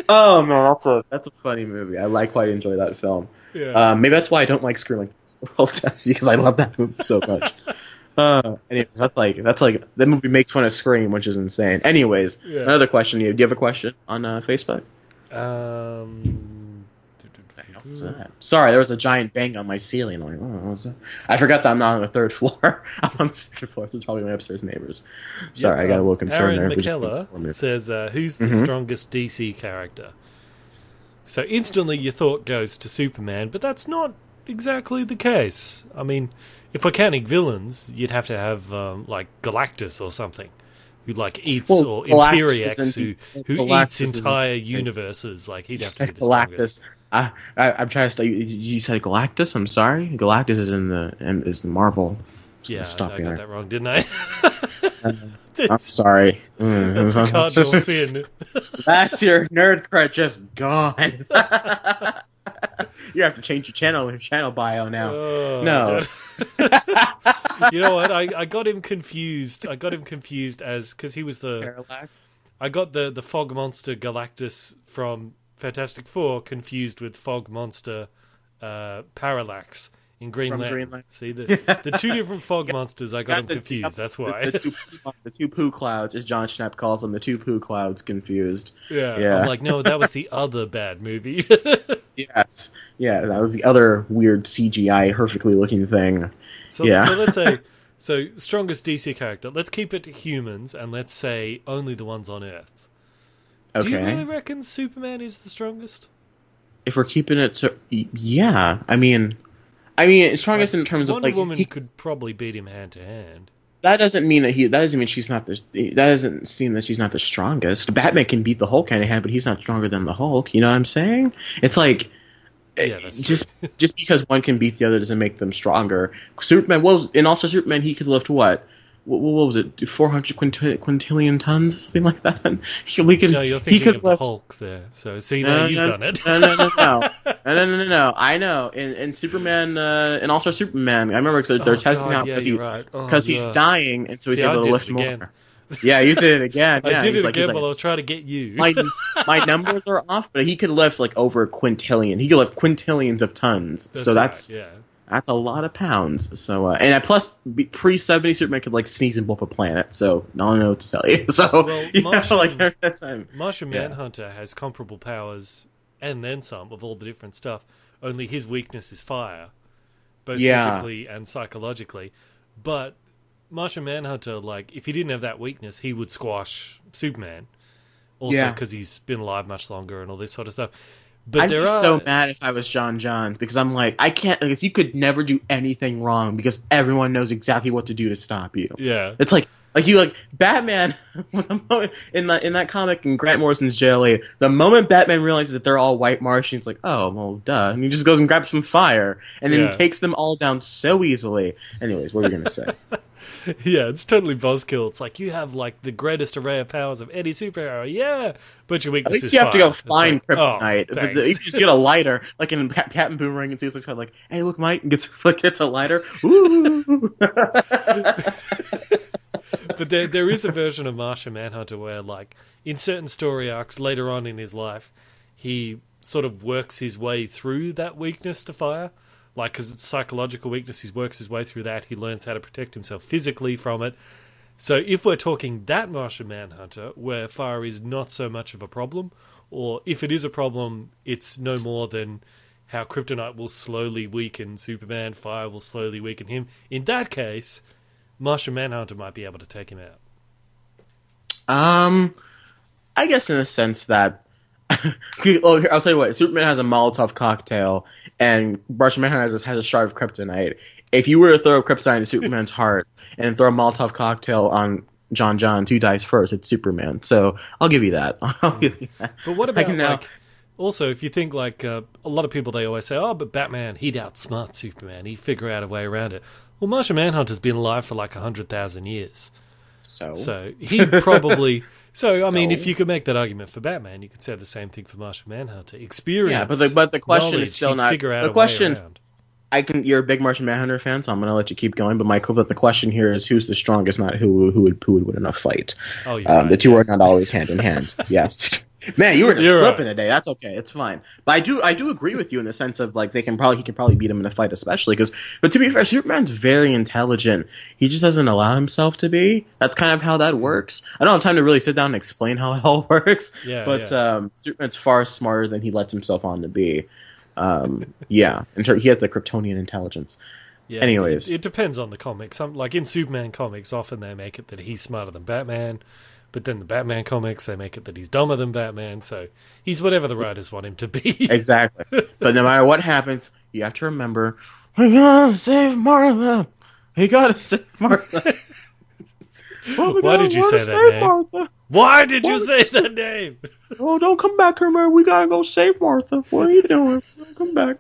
Oh man, that's a funny movie. I quite enjoy that film. Yeah. Maybe that's why I don't like Scream because I love that movie so much. Anyways, that's like the movie makes fun of Scream, which is insane. Anyways, Another question. Do you have a question on Facebook? What was that? Sorry, there was a giant bang on my ceiling. I'm like, oh, what was that? I forgot that I'm not on the 3rd floor. I'm on the 2nd floor, so it's probably my upstairs neighbors. Sorry, I got a little concerned Aaron there. McKellar says, who's the strongest DC character? So instantly your thought goes to Superman, but that's not exactly the case. I mean, if we're counting villains, you'd have to have like Galactus or something, who like eats, or Imperiex, who eats entire universes. Like he'd have to be the strongest. I'm trying to stop you. You said Galactus? I'm sorry. Galactus is in the Marvel. Yeah, I got that wrong, didn't I? I'm sorry. That's a cardinal sin. That's your nerd cred just gone. You have to change your channel bio now. No. You know what? I got him confused. As because he was the Parallax? I got the fog monster Galactus from Fantastic Four confused with fog monster Parallax in Green Lantern. See the two different fog monsters. I got them confused. That's why the two poo clouds, as John Schnapp calls them, the two poo clouds confused. Yeah. I'm like, no, that was the other bad movie. Yes, yeah, that was the other weird CGI perfectly looking thing. So let's say strongest DC character. Let's keep it to humans, and let's say only the ones on Earth. Okay. Do you really reckon Superman is the strongest? If we're keeping it to, yeah, I mean, strongest in terms of like Wonder Woman could probably beat him hand to hand. That doesn't mean she's not the. That doesn't seem that she's not the strongest. Batman can beat the Hulk hand to hand, but he's not stronger than the Hulk. You know what I'm saying? It's like, just because one can beat the other doesn't make them stronger. Superman Superman, he could lift what was it? 400 quintillion tons, something like that. You're thinking of the Hulk there. So see, now you've done it. No. I know. In Superman, in All-Star Superman, I remember they're testing out because he's dying, and so he's able to lift more. Yeah, you did it again. Yeah, I did it again while I was trying to get you. My numbers are off, but he could lift like over a quintillion. He could lift quintillions of tons. That's a lot of pounds. So and plus pre-70 Superman could like sneeze and blow up a planet. So I don't know what to tell you. So Martian Manhunter has comparable powers and then some of all the different stuff. Only his weakness is fire, both physically and psychologically. But Martian Manhunter, like, if he didn't have that weakness, he would squash Superman. Also, because he's been alive much longer and all this sort of stuff. But I'm just so mad if I was John Johns, because I'm like, I can't, because you could never do anything wrong because everyone knows exactly what to do to stop you. Yeah. It's like Batman, in that comic in Grant Morrison's JLA, the moment Batman realizes that they're all white Martians, he's like, oh, well, duh. And he just goes and grabs some fire, and then takes them all down so easily. Anyways, what were you going to say? Yeah, it's totally buzzkill. It's like, you have, like, the greatest array of powers of any superhero. Yeah! But your weakness is At least you have to go find like, kryptonite. Oh, you just get a lighter, like in Captain Boomerang and Suicide Squad, like, hey, look, Mike, and gets a lighter. Ooh! But there is a version of Martian Manhunter where, like, in certain story arcs later on in his life, he sort of works his way through that weakness to fire. Like, because it's psychological weakness, he works his way through that. He learns how to protect himself physically from it. So if we're talking that Martian Manhunter, where fire is not so much of a problem, or if it is a problem, it's no more than how kryptonite will slowly weaken Superman, fire will slowly weaken him. In that case, Martian Manhunter might be able to take him out. I guess in a sense that... I'll tell you what, Superman has a Molotov cocktail, and Martian Manhunter has a shard of kryptonite. If you were to throw kryptonite into Superman's heart and throw a Molotov cocktail on John John, who dies first? It's Superman. So I'll give you that. But what about, like, also, if you think, like, a lot of people, they always say, oh, but Batman, he'd outsmart Superman. He'd figure out a way around it. Well, Martian Manhunter's been alive for like 100,000 years. So he probably... So, I mean, if you could make that argument for Batman, you could say the same thing for Martian Manhunter. Experience, yeah, but the question is still not... Figure out the a question, way around. You're a big Martian Manhunter fan, so I'm going to let you keep going, but the question here is who's the strongest, not who would win in a fight. Oh, you're right, the two are not always hand in hand. Yes. Man, you were just slipping today. That's okay. It's fine. But I do agree with you in the sense of, like, he can probably beat him in a fight, especially because. But to be fair, Superman's very intelligent. He just doesn't allow himself to be. That's kind of how that works. I don't have time to really sit down and explain how it all works. Superman's far smarter than he lets himself on to be. Yeah, he has the Kryptonian intelligence. Yeah, anyways, it depends on the comics. Like in Superman comics, often they make it that he's smarter than Batman. But then the Batman comics, they make it that he's dumber than Batman, so he's whatever the writers want him to be. Exactly. But no matter what happens, you have to remember, we gotta save Martha. We gotta save Martha. Why did you say that name? Martha. Why did you say that name? Oh, don't come back here, man. We gotta go save Martha. What are you doing? Don't come back.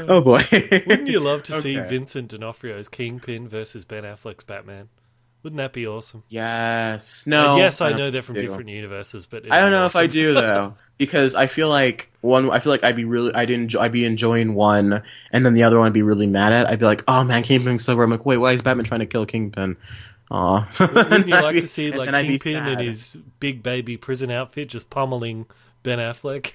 Oh boy! Wouldn't you love to see Vincent Dinofrio's Kingpin versus Ben Affleck's Batman? Wouldn't that be awesome? Yes. No. And yes, I know they're from different universes, but I don't know if I do though, because I feel like I'd be enjoying one, and then the other one I'd be really mad at. I'd be like, oh man, Kingpin's so. I'm like, wait, why is Batman trying to kill Kingpin? Aw. Wouldn't you like to see like Kingpin in his big baby prison outfit just pummeling Ben Affleck?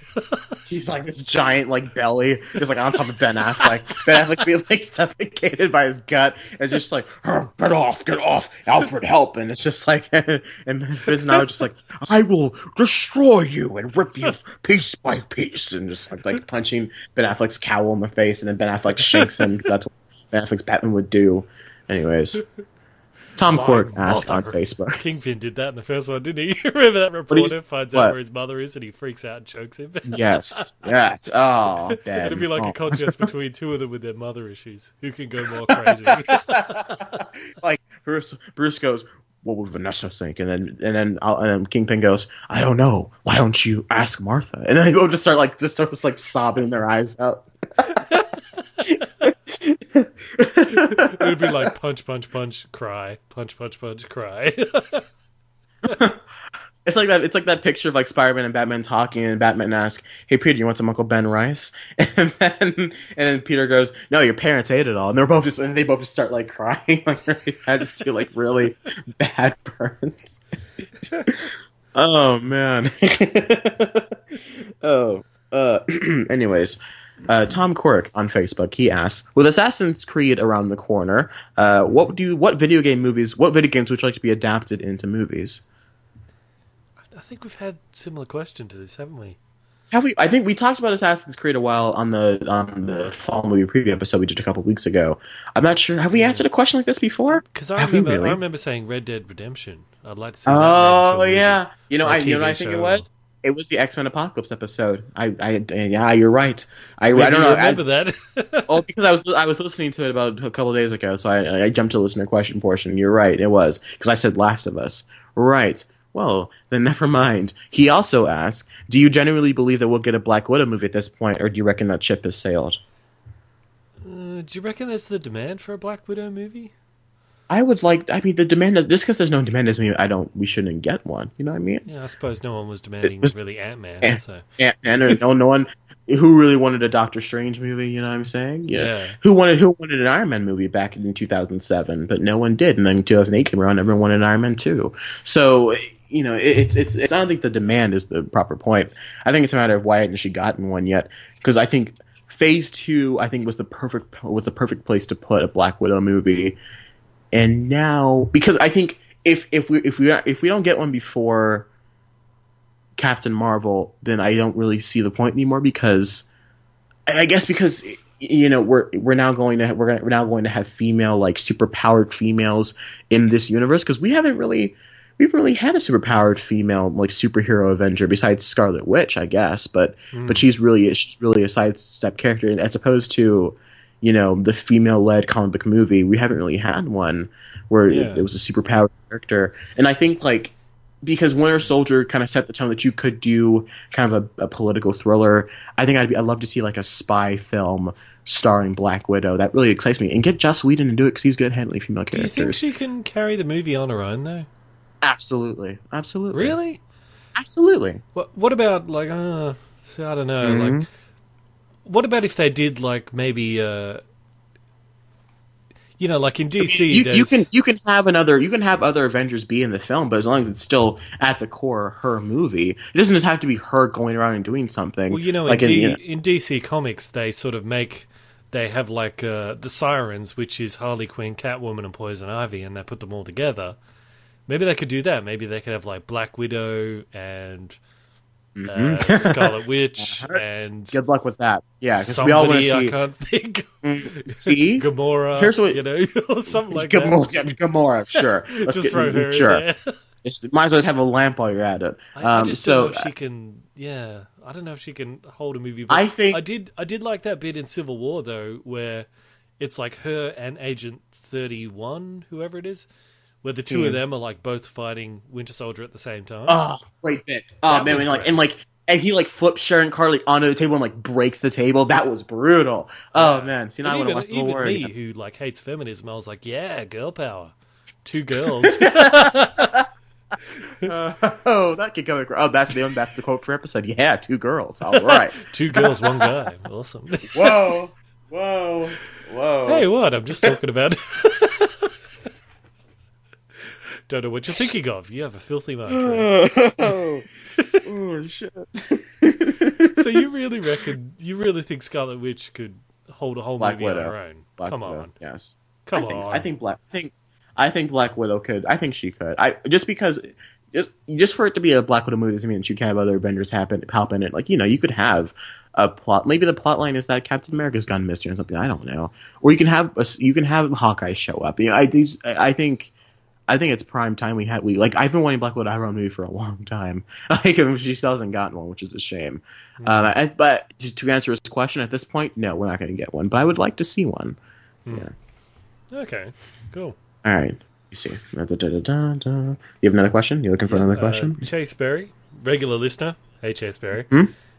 He's like this giant like belly, just like on top of Ben Affleck. Ben Affleck's being like suffocated by his gut, and just like, get off, Alfred, help! And it's just like, and Vince now just like, I will destroy you and rip you piece by piece, and just like punching Ben Affleck's cowl in the face, and then Ben Affleck shakes him because that's what Ben Affleck's Batman would do. Anyways. Tom Quirk asked on Facebook. Kingpin did that in the first one, didn't he? Remember that reporter finds out where his mother is and he freaks out and chokes him? Yes. Oh, damn. It'd be like a contest between two of them with their mother issues. Who can go more crazy? Like, Bruce goes, what would Vanessa think? And then Kingpin goes, I don't know. Why don't you ask Martha? And then they both just start sobbing their eyes out. It would be like punch, punch, punch, cry. Punch, punch, punch, cry. It's like that. It's like that picture of like Spider-Man and Batman talking, and Batman asks, "Hey Peter, you want some Uncle Ben rice?" And then Peter goes, "No, your parents ate it all." And they both just start like crying, like they had just two like really bad burns. Oh man. Anyways. Tom Quirk on Facebook, he asks, with Assassin's Creed around the corner, what video games would you like to be adapted into movies? I think we've had a similar question to this, haven't we? Have we? I think we talked about Assassin's Creed a while on the fall movie preview episode we did a couple weeks ago. I'm not sure. Have we answered a question like this before? Because I remember saying Red Dead Redemption. I'd like to see. Oh yeah, I think it was. It was the X-Men Apocalypse episode. Yeah, you're right. I don't know. Remember that? Oh, because I was listening to it about a couple of days ago, so I jumped to the listener question portion. You're right. It was because I said Last of Us. Right. Well, then never mind. He also asked, do you genuinely believe that we'll get a Black Widow movie at this point, or do you reckon that ship has sailed? Do you reckon there's the demand for a Black Widow movie? The demand is, just because there's no demand doesn't mean we shouldn't get one. You know what I mean? Yeah, I suppose no one was demanding really Ant-Man. Ant-Man, or no one who really wanted a Doctor Strange movie, you know what I'm saying? Yeah. Who wanted an Iron Man movie back in 2007, but no one did. And then 2008 came around, everyone wanted Iron Man 2. So, it's I don't think the demand is the proper point. I think it's a matter of why hadn't she gotten one yet? Because I think Phase 2, was the perfect place to put a Black Widow movie. And now, because I think if we don't get one before Captain Marvel, then I don't really see the point anymore, because we're now going to have female, like, superpowered females in this universe, because we haven't really had a superpowered female, like, superhero Avenger besides Scarlet Witch, I guess, but she's really a sidestep character, as opposed to the female-led comic book movie. We haven't really had one where it was a superpowered character. And I think, like, because Winter Soldier kind of set the tone that you could do kind of a political thriller, I think I'd love to see, like, a spy film starring Black Widow. That really excites me. And get Joss Whedon to do it, because he's good at handling female characters. Do you think she can carry the movie on her own, though? Absolutely. Really? Absolutely. What about, like, I don't know, like... What about if they did, like, maybe, like in DC, you can have other Avengers be in the film, but as long as it's still at the core her movie, it doesn't just have to be her going around and doing something. Well, like in DC Comics, they sort of they have, like, the Sirens, which is Harley Quinn, Catwoman, and Poison Ivy, and they put them all together. Maybe they could do that. Maybe they could have, like, Black Widow and... Scarlet Witch and good luck with that. Yeah, because we all want to see. I can't think. See, Gamora. Here's what or something like Gamora, sure. Just throw her in there. Might as well have a lamp while you're at it. I just don't know if she can. Yeah, I don't know if she can hold a movie. But I did like that bit in Civil War though, where it's like her and Agent 31, whoever it is. Where the two of them are, like, both fighting Winter Soldier at the same time. Oh, great bit! Oh man, and he, like, flips Sharon Carter onto the table and, like, breaks the table. That was brutal. Oh man, see, now I want to watch Civil War. Even me, who, like, hates feminism, I was like, yeah, girl power, 2 girls. That could come. Oh, that's the quote for episode. Yeah, 2 girls. All right, 2 girls, 1 guy. Awesome. Whoa. Hey, what? I'm just talking about. Don't know what you're thinking of. You have a filthy mind. Oh shit. So you really think Scarlet Witch could hold a whole movie on her own? Come on. Yes. Come on. I think Black Widow could. I think she could. Just for it to be a Black Widow movie doesn't mean that you can have other Avengers pop in it. Like, you could have a plot. Maybe the plot line is that Captain America's gone missing or something. I don't know. Or you can have Hawkeye show up. I think it's prime time. I've been wanting Black Widow to have her own movie for a long time. She still hasn't gotten one, which is a shame. But to answer his question, at this point, no, we're not going to get one. But I would like to see one. Yeah. Okay. Cool. All right. You see. You have another question? You looking for another question? Chase Berry, regular listener. Hey, Chase Berry.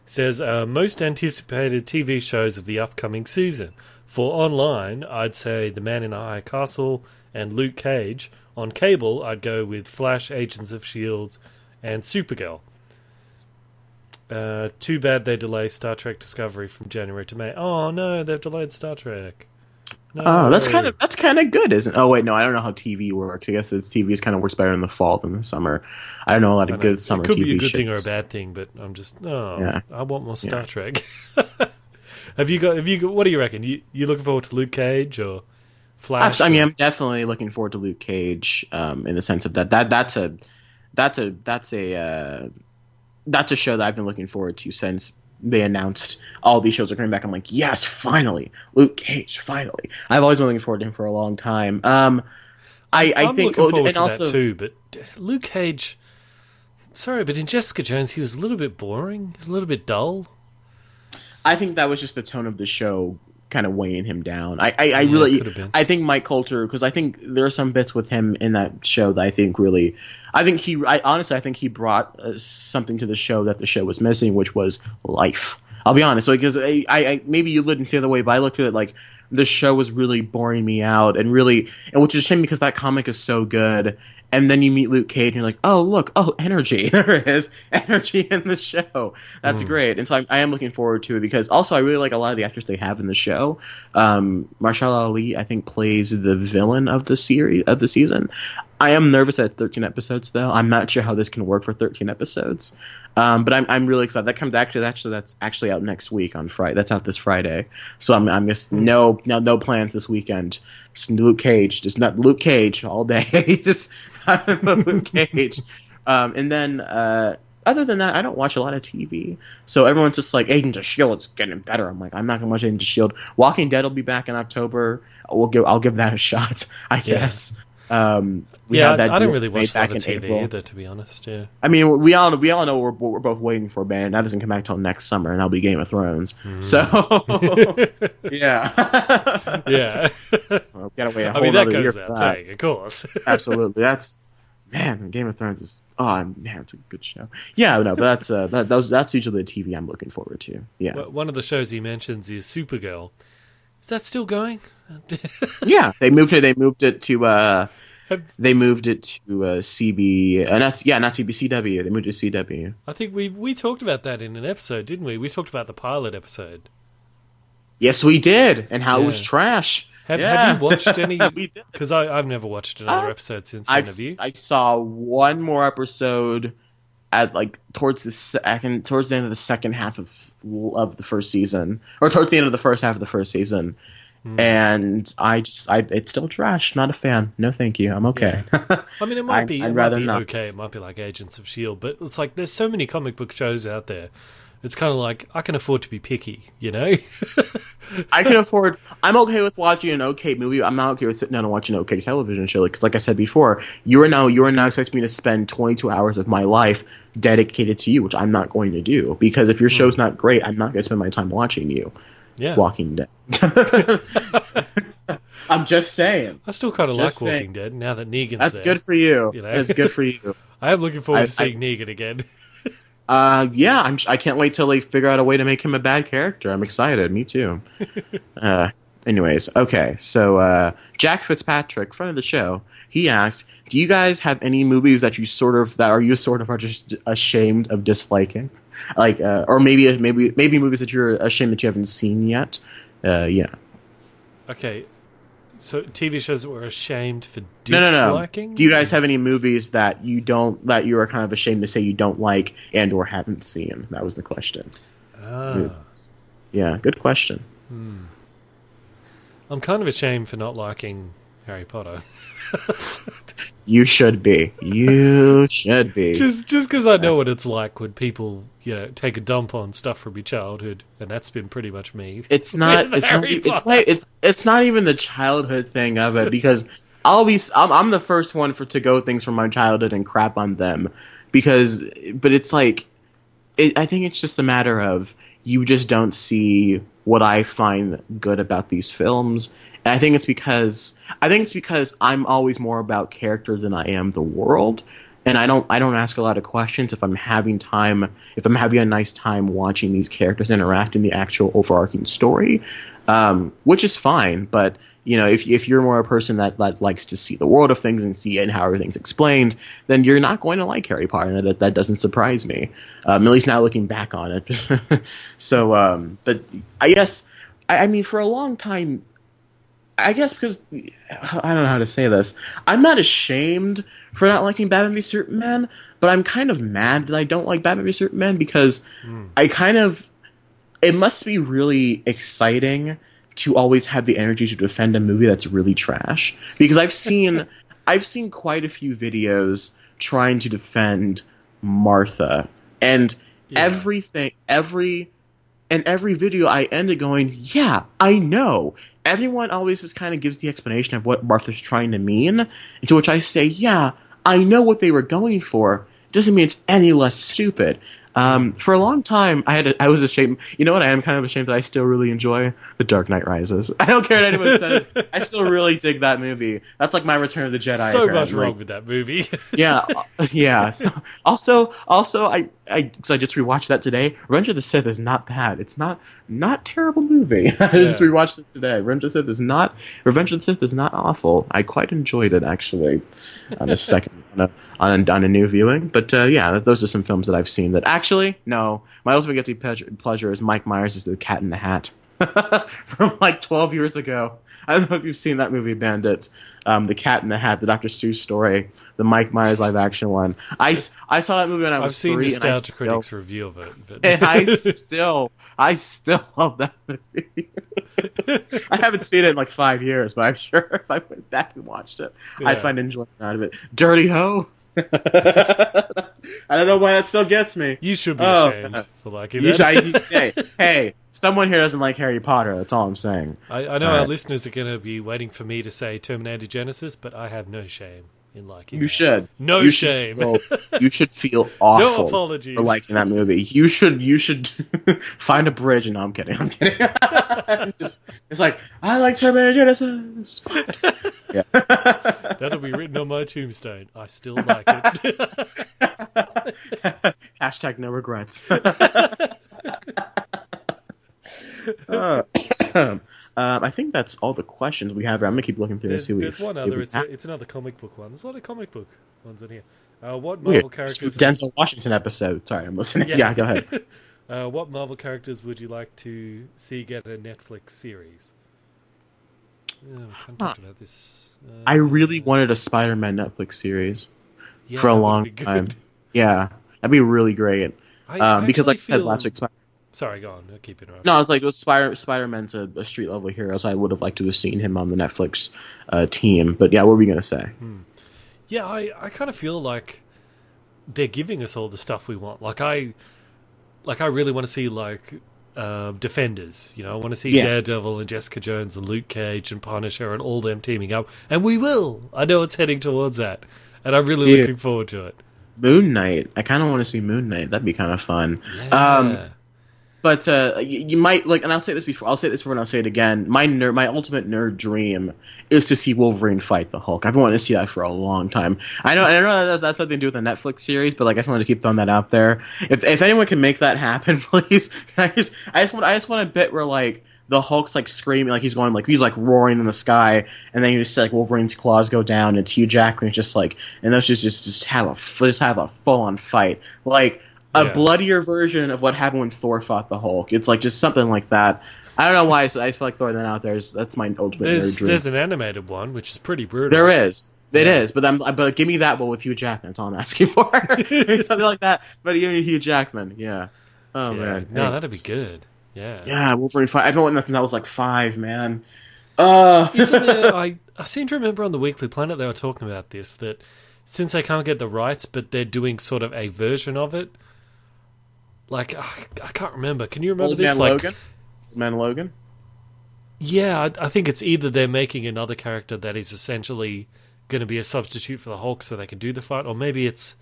Says, most anticipated TV shows of the upcoming season. For online, I'd say The Man in the High Castle and Luke Cage. On cable, I'd go with Flash, Agents of S.H.I.E.L.D., and Supergirl. Too bad they delay Star Trek Discovery from January to May. Oh, no, they've delayed Star Trek. No. Oh, that's kind of good, isn't it? Oh, wait, no, I don't know how TV works. I guess TV kind of works better in the fall than the summer. I don't know a lot of good summer TV shows. It could be a good thing or a bad thing, but I'm just, I want more Star Trek. Have you got, what do you reckon? You looking forward to Luke Cage or Flash? I mean, I'm definitely looking forward to Luke Cage in the sense of that's a show that I've been looking forward to since they announced all these shows are coming back. I'm like, yes, finally, Luke Cage, finally. I've always been looking forward to him for a long time. I'm think, looking forward and to also, that too, but Luke Cage... Sorry, but in Jessica Jones, he was a little bit boring. He was a little bit dull. I think that was just the tone of the show kind of weighing him down. I think Mike Coulter, because I think there are some bits with him in that show that I think he brought something to the show that the show was missing, which was life. I'll be honest, because I maybe you didn't see it the way, but I looked at it like the show was really boring me out, and which is a shame because that comic is so good. And then you meet Luke Cage, and you're like, oh, look, energy. There it is. Energy in the show. That's great. And so I am looking forward to it because also I really like a lot of the actors they have in the show. Marshall Ali, I think, plays the villain of the season. I am nervous at 13 episodes, though. I'm not sure how this can work for 13 episodes. But I'm really excited. That comes that's actually out next week on Friday. That's out this Friday. So I'm just no plans this weekend. Just Luke Cage, just not Luke Cage all day. Just Luke Cage. And then other than that, I don't watch a lot of TV. So everyone's just like, Agents of S.H.I.E.L.D. it's getting better. I'm like, I'm not gonna watch Agents of S.H.I.E.L.D. Walking Dead will be back in October. I'll give that a shot, I guess. I don't really watch that on TV either, to be honest. Yeah, I mean, we all know what we're both waiting for, man. That doesn't come back till next summer, and that'll be Game of Thrones. So, yeah, yeah. Well, gotta wait a whole other year for that. Saying, of course, absolutely. That's Game of Thrones is it's a good show. Yeah, no, but that's usually the TV I'm looking forward to. Yeah, well, one of the shows he mentions is Supergirl. Is that still going? Yeah, they moved it to CB. Not CW. They moved it to CW. I think we talked about that in an episode, didn't we? We talked about the pilot episode. Yes, we did, and how it was trash. Have you watched any? Because I've never watched another episode since then. Have you? I saw one more episode at towards the end of the second half of the first season, or towards the end of the first half of the first season. And it's still trash. Not a fan. No, thank you. I'm okay. Yeah. I mean, it might be okay. It might be like Agents of S.H.I.E.L.D., but it's like there's so many comic book shows out there. It's kind of like I can afford to be picky, you know. I'm okay with watching an okay movie. I'm not okay with sitting down and watching an okay television show. Because, like I said before, you are now expecting me to spend 22 hours of my life dedicated to you, which I'm not going to do. Because if your show's not great, I'm not going to spend my time watching you. Yeah. Walking Dead. I'm just saying. I still kind of like Walking Dead now that Negan's That's there. Good for you. You know? That's good for you. I am looking forward to seeing Negan again. Yeah, I can't wait till they figure out a way to make him a bad character. I'm excited. Me too. Anyways, okay. So Jack Fitzpatrick, friend of the show, he asked, "Do you guys have any movies that you are just ashamed of disliking, or maybe movies that you're ashamed that you haven't seen yet?" Yeah. Okay. So TV shows that we're ashamed for disliking? No. Do you guys have any movies that you are kind of ashamed to say you don't like and or haven't seen? That was the question. Yeah, good question. I'm kind of ashamed for not liking Harry Potter. You should be. Just because I know what it's like when people, take a dump on stuff from your childhood, and that's been pretty much me. It's not even the childhood thing of it, because I'm the first one to go things from my childhood and crap on them, but it's like I think it's just a matter of you just don't see what I find good about these films. And I think it's because I'm always more about character than I am the world, and I don't ask a lot of questions if I'm having a nice time watching these characters interact in the actual overarching story, which is fine. But if you're more a person that likes to see the world of things and how everything's explained, then you're not going to like Harry Potter, and that doesn't surprise me. At least now looking back on it. So, but I guess I mean for a long time. I guess because I don't know how to say this. I'm not ashamed for not liking Batman v Superman, but I'm kind of mad that I don't like Batman v Superman because it must be really exciting to always have the energy to defend a movie that's really trash. Because I've seen quite a few videos trying to defend Martha, and every and every video I ended going, yeah, I know. Everyone always just kind of gives the explanation of what Martha's trying to mean, to which I say, yeah, I know what they were going for. It doesn't mean it's any less stupid. For a long time, I was ashamed. You know what? I am kind of ashamed that I still really enjoy The Dark Knight Rises. I don't care what anyone says. I still really dig that movie. That's like my Return of the Jedi. So much wrong with that movie. Yeah. So also, I just rewatched that today. Revenge of the Sith is not bad. It's not terrible movie. I just rewatched it today. Revenge of the Sith is not awful. I quite enjoyed it actually. On a second on a new viewing. But those are some films that I've seen that actually no. My ultimate guilty pleasure is Mike Myers' The Cat in the Hat from like 12 years ago. I don't know if you've seen that movie, Bandit. The Cat in the Hat, the Dr. Seuss story, the Mike Myers live action one. I saw that movie when I was 3. I've seen Nostalgia Critics' review of it. But... And I still love that movie. I haven't seen it in like 5 years, but I'm sure if I went back and watched it, I'd find enjoyment out of it. Dirty Ho. I don't know why that still gets me. You should be ashamed for liking that. Hey, someone here doesn't like Harry Potter. That's all I'm saying. I know our listeners are going to be waiting for me to say Terminator Genesis, but I have no shame in liking You should. No shame. You should feel awful No apologies. for liking that movie. You should find a bridge. No, I'm kidding. It's like, I like Terminator Genesis. Yeah. That'll be written on my tombstone. I still like it. Hashtag no regrets. I think that's all the questions we have. I'm gonna keep looking through and see. There's one other. It's another comic book one. There's a lot of comic book ones in here. What Marvel characters? Denzel Washington episode. Sorry, I'm listening. Yeah, go ahead. What Marvel characters would you like to see get a Netflix series? We can't talk about this. I really wanted a Spider-Man Netflix series for a long time. Yeah, that'd be really great. Because like I said last week, sorry, go on. I'll keep interrupting. No, it's like Spider-Man's a street level hero, so I would have liked to have seen him on the Netflix team. But yeah, what were we gonna say? Yeah, I kind of feel like they're giving us all the stuff we want. Like I really want to see Defenders. You know, I want to see Daredevil and Jessica Jones and Luke Cage and Punisher and all them teaming up, and we will. I know it's heading towards that, and I'm really looking forward to it. Moon Knight. I kind of want to see Moon Knight. That'd be kind of fun. Yeah. But you might and I'll say this before. I'll say this before, and I'll say it again. My ultimate nerd dream is to see Wolverine fight the Hulk. I've been wanting to see that for a long time. I know that's something to do with the Netflix series, but like I just wanted to keep throwing that out there. If anyone can make that happen, please. I just want a bit where like the Hulk's like screaming, like he's going, like he's like roaring in the sky, and then you just see like Wolverine's claws go down, and it's Hugh Jackman just like, and those just have a full on fight, like. A bloodier version of what happened when Thor fought the Hulk. It's like just something like that. I don't know why. I just feel like throwing that out there. That's my ultimate nerd dream. There's an animated one, which is pretty brutal. There is. It is. But give me that one with Hugh Jackman. That's all I'm asking for. Something like that. But you need Hugh Jackman. Yeah. Oh, man. No, that'd be good. Yeah. Yeah, Wolverine 5. I've been wanting nothing that was like 5, man. I seem to remember on the Weekly Planet they were talking about this, that since they can't get the rights, but they're doing sort of a version of it. Like, I can't remember. Can you remember this? Old Man Logan? Yeah, I think it's either they're making another character that is essentially going to be a substitute for the Hulk so they can do the fight, or maybe it's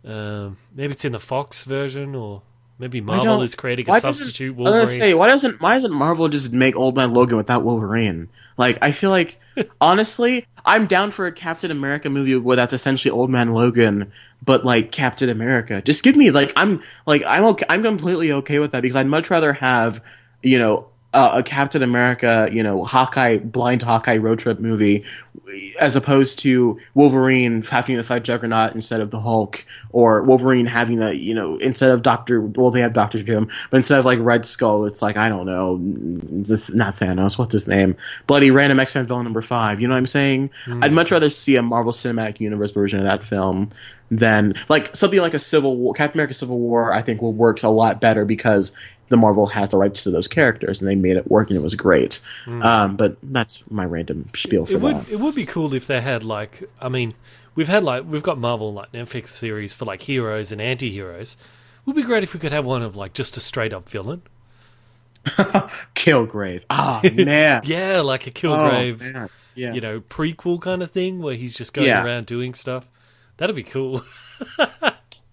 in the Fox version, or maybe Marvel is creating a substitute Wolverine. I was gonna say, why doesn't Marvel just make Old Man Logan without Wolverine? Like, I feel like, honestly, I'm down for a Captain America movie where that's essentially Old Man Logan, but like Captain America. Just give me I'm completely okay with that, because I'd much rather have, a Captain America, blind Hawkeye road trip movie, as opposed to Wolverine having to fight Juggernaut instead of the Hulk, or Wolverine having instead of they have Dr. Doom, but instead of like Red Skull, it's like, I don't know, not Thanos, what's his name? Bloody random X-Men villain number 5, you know what I'm saying? I'd much rather see a Marvel Cinematic Universe version of that film than like something like a Civil War. Captain America Civil War, I think, works a lot better because the Marvel has the rights to those characters, and they made it work, and it was great. But that's my random spiel for that. It would be cool if they had we've got Marvel Netflix series for like heroes and anti-heroes. It would be great if we could have one of like just a straight up villain. Kilgrave. Ah, man. Yeah, like a Kilgrave, man. Yeah. prequel kind of thing where he's just going around doing stuff. That'd be cool.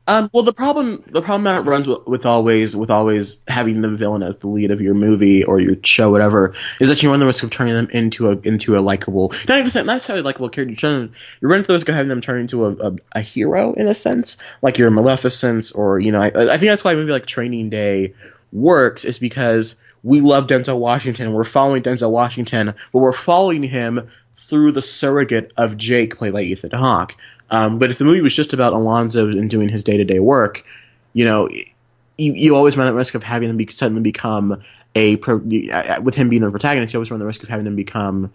Well, the problem that runs with always having the villain as the lead of your movie or your show, whatever, is that you run the risk of turning them into a likable, not necessarily likable character. You run the risk of having them turn into a hero in a sense, like your Maleficent, or I think that's why a movie like Training Day works, is because we love Denzel Washington and we're following Denzel Washington, but we're following him through the surrogate of Jake, played by Ethan Hawke. But if the movie was just about Alonzo and doing his day-to-day work, you always run the risk of having him suddenly become with him being the protagonist, you always run the risk of having him become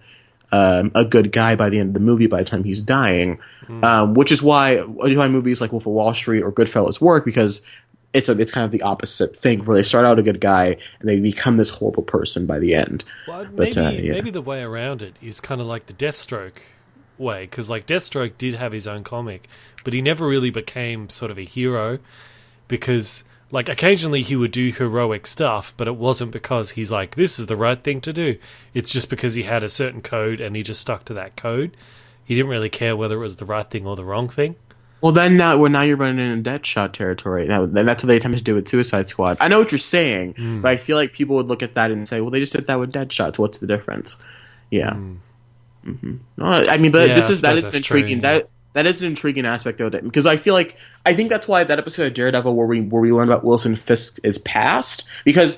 a good guy by the end of the movie, by the time he's dying. Which is why movies like Wolf of Wall Street or Goodfellas work, because it's kind of the opposite thing, where they start out a good guy and they become this horrible person by the end. Well, maybe the way around it is kind of like the Deathstroke way, because like Deathstroke did have his own comic, but he never really became sort of a hero, because like occasionally he would do heroic stuff, but it wasn't because he's like, this is the right thing to do. It's just because he had a certain code and he just stuck to that code. He didn't really care whether it was the right thing or the wrong thing. Well, then now you're running in Deadshot territory. Now that's what they attempted to do with Suicide Squad. I know what you're saying, but I feel like people would look at that and say, well, they just did that with Deadshot, so what's the difference? Yeah. Mm-hmm. No, I mean, but that is intriguing. True, that is an intriguing aspect of it, because I think that's why that episode of Daredevil where we learn about Wilson Fisk is past, because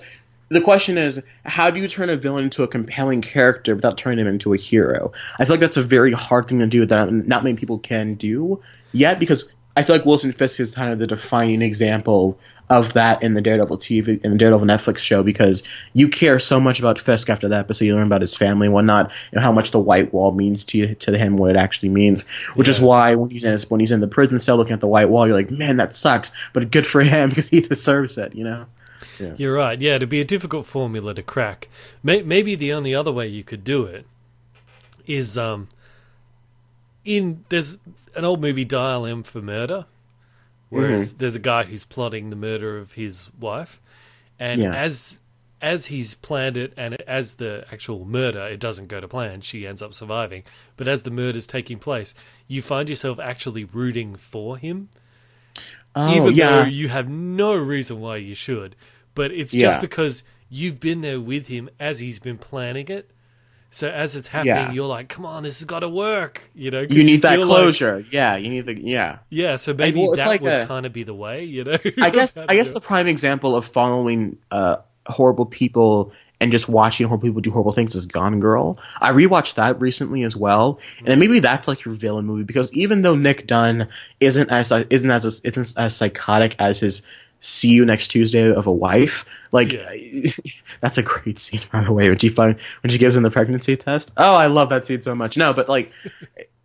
the question is, how do you turn a villain into a compelling character without turning him into a hero? I feel like that's a very hard thing to do that not many people can do yet, because I feel like Wilson Fisk is kind of the defining example of that in the Daredevil Netflix show, because you care so much about Fisk after that episode. You learn about his family and whatnot, and how much the white wall means to him, what it actually means. Which is why when he's in the prison cell looking at the white wall, you're like, man, that sucks, but good for him because he deserves it, Yeah. You're right. Yeah, it'd be a difficult formula to crack. Maybe the only other way you could do it is there's an old movie, Dial M for Murder, whereas there's a guy who's plotting the murder of his wife, and as he's planned it, and as the actual murder, it doesn't go to plan, she ends up surviving, but as the murder's taking place, you find yourself actually rooting for him, even though you have no reason why you should, but it's just because you've been there with him as he's been planning it. So as it's happening, you're like, "Come on, this has got to work." You need that closure. You need the Yeah, so maybe that would kind of be the way. I guess the prime example of following horrible people and just watching horrible people do horrible things is Gone Girl. I rewatched that recently as well, and maybe that's like your villain movie, because even though Nick Dunn isn't as psychotic as his "See You Next Tuesday" of a wife, that's a great scene, by the way, when she gives him the pregnancy test. Oh, I love that scene so much. No, but like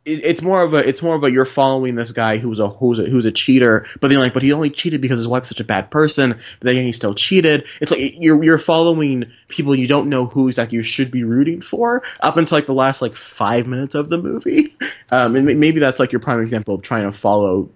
it's more of a you're following this guy who's a cheater, but then but he only cheated because his wife's such a bad person, but then he still cheated. It's like you're following people you don't know who exactly you should be rooting for up until like the last 5 minutes of the movie. And maybe that's like your prime example of trying to follow.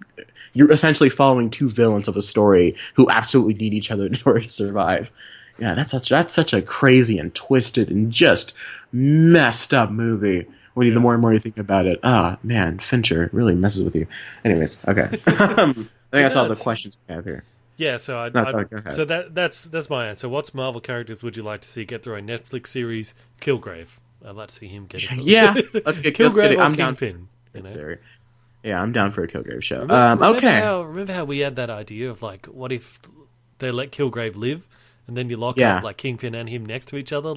You're essentially following two villains of a story who absolutely need each other in order to survive. Yeah, that's such a crazy and twisted and just messed up movie. The more and more you think about it, man, Fincher really messes with you. Anyways, okay. I think that's all the questions we have here. Yeah, so so that's my answer. What's Marvel characters would you like to see get their own Netflix series? Kilgrave. I'd like to see him get it. Yeah, let's get Kilgrave. I'm down. Yeah, I'm down for a Kilgrave show. Remember how we had that idea of what if they let Kilgrave live, and then you lock up Kingpin and him next to each other?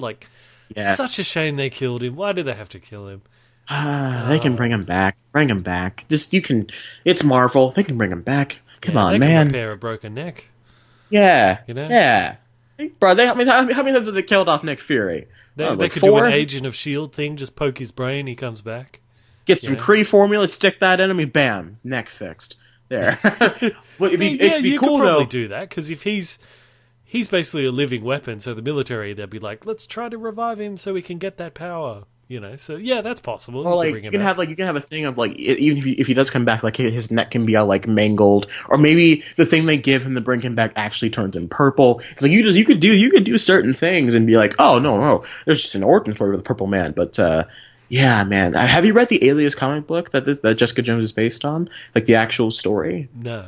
Such a shame they killed him. Why did they have to kill him? They can bring him back. Bring him back. It's Marvel. They can bring him back. Come on, they man. Can repair a broken neck. Yeah. Yeah. Bro, how many times have they killed off Nick Fury? They could do an Agent of S.H.I.E.L.D. thing. Just poke his brain, he comes back. Get some Kree formula, stick that in him, bam, neck fixed. There. It'd be you cool, could probably though. do that, because if he's basically a living weapon, so the military, they'd be like, let's try to revive him so we can get that power. You know, so yeah, that's possible. Or like you can have a thing of like even if he does come back, like his neck can be all like mangled, or maybe the thing they give him to bring him back actually turns him purple. It's like you could do certain things and be like, oh no, there's just an origin story with a purple man. But yeah, man, have you read the Alias comic book that Jessica Jones is based on, like the actual story? No.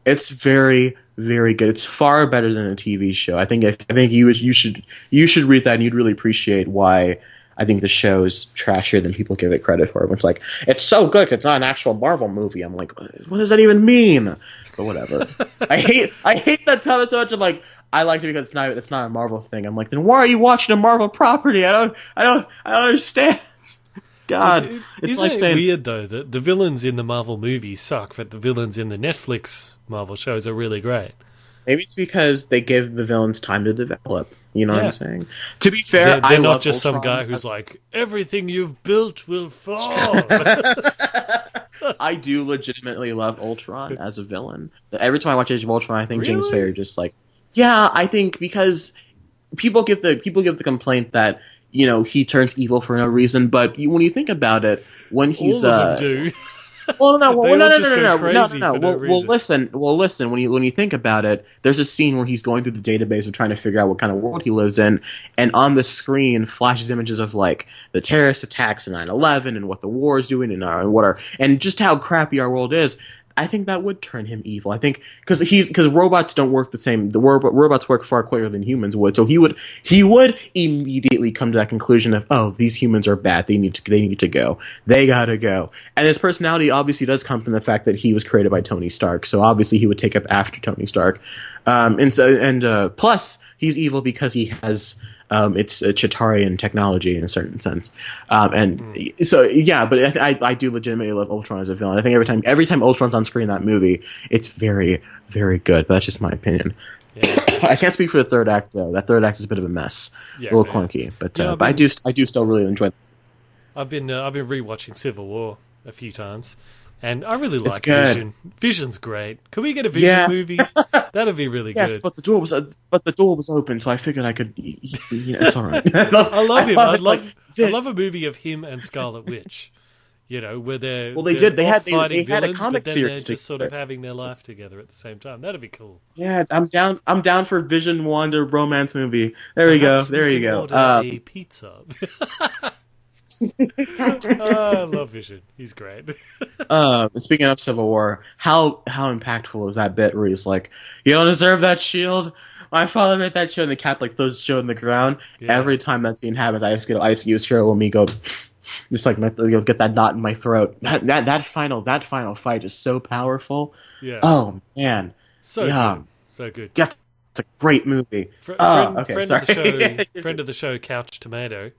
It's very, very good. It's far better than a TV show. I think you should read that, and you'd really appreciate why I think the show is trashier than people give it credit for. It's like, it's so good 'cause it's not an actual Marvel movie. I'm like, what does that even mean? But whatever. I hate that so much. I'm like, I liked it because it's not a Marvel thing. I'm like, then why are you watching a Marvel property? I don't understand. God, isn't it weird though that the villains in the Marvel movies suck, but the villains in the Netflix Marvel shows are really great? Maybe it's because they give the villains time to develop. You know what I'm saying? To be fair, they're not just Ultron. some guy who's like, everything you've built will fall. I do legitimately love Ultron as a villain. Every time I watch Age of Ultron, I think James Spader just like, yeah, I think because people give the complaint that, you know, he turns evil for no reason, but when you think about it, when he's all of them do. Well, no. Listen. When you think about it, there's a scene where he's going through the database of trying to figure out what kind of world he lives in, and on the screen flashes images of like the terrorist attacks in 9/11 and what the war is doing and just how crappy our world is. I think that would turn him evil. I think because robots don't work the same. Robots work far quicker than humans would. So he would immediately come to that conclusion of, oh, these humans are bad. They need to go. They gotta go. And his personality obviously does come from the fact that he was created by Tony Stark. So obviously he would take up after Tony Stark. Plus he's evil because he has it's a Chitarian technology in a certain sense. So yeah, but I do legitimately love Ultron as a villain. I think every time Ultron's on screen in that movie, it's very, very good. But that's just my opinion. Yeah. I can't speak for the third act though. That third act is a bit of a mess, a little clunky. But I do still really enjoy it. I've been rewatching Civil War a few times. And I really like Vision. Vision's great. Could we get a Vision movie? That'd be really good. Yes, but the door was open, so I figured I could. It's all right. I love him. I love a movie of him and Scarlet Witch. You know, where they're They had a comic series, they're just sort of having their life together at the same time. That'd be cool. Yeah, I'm down for Vision Wanda romance movie. There you go. A pizza. I love Vision. He's great. Speaking of Civil War, how impactful was that bit where he's like, "You don't deserve that shield. My father made that shield," and the Cap like throws the shield in the ground. Yeah. Every time that scene happens, I just get ICU Cheryl and me go, just like you'll get that knot in my throat. That final fight is so powerful. Yeah. Oh man. So good. Yeah, it's a great movie. Friend of the show, Couch Tomato.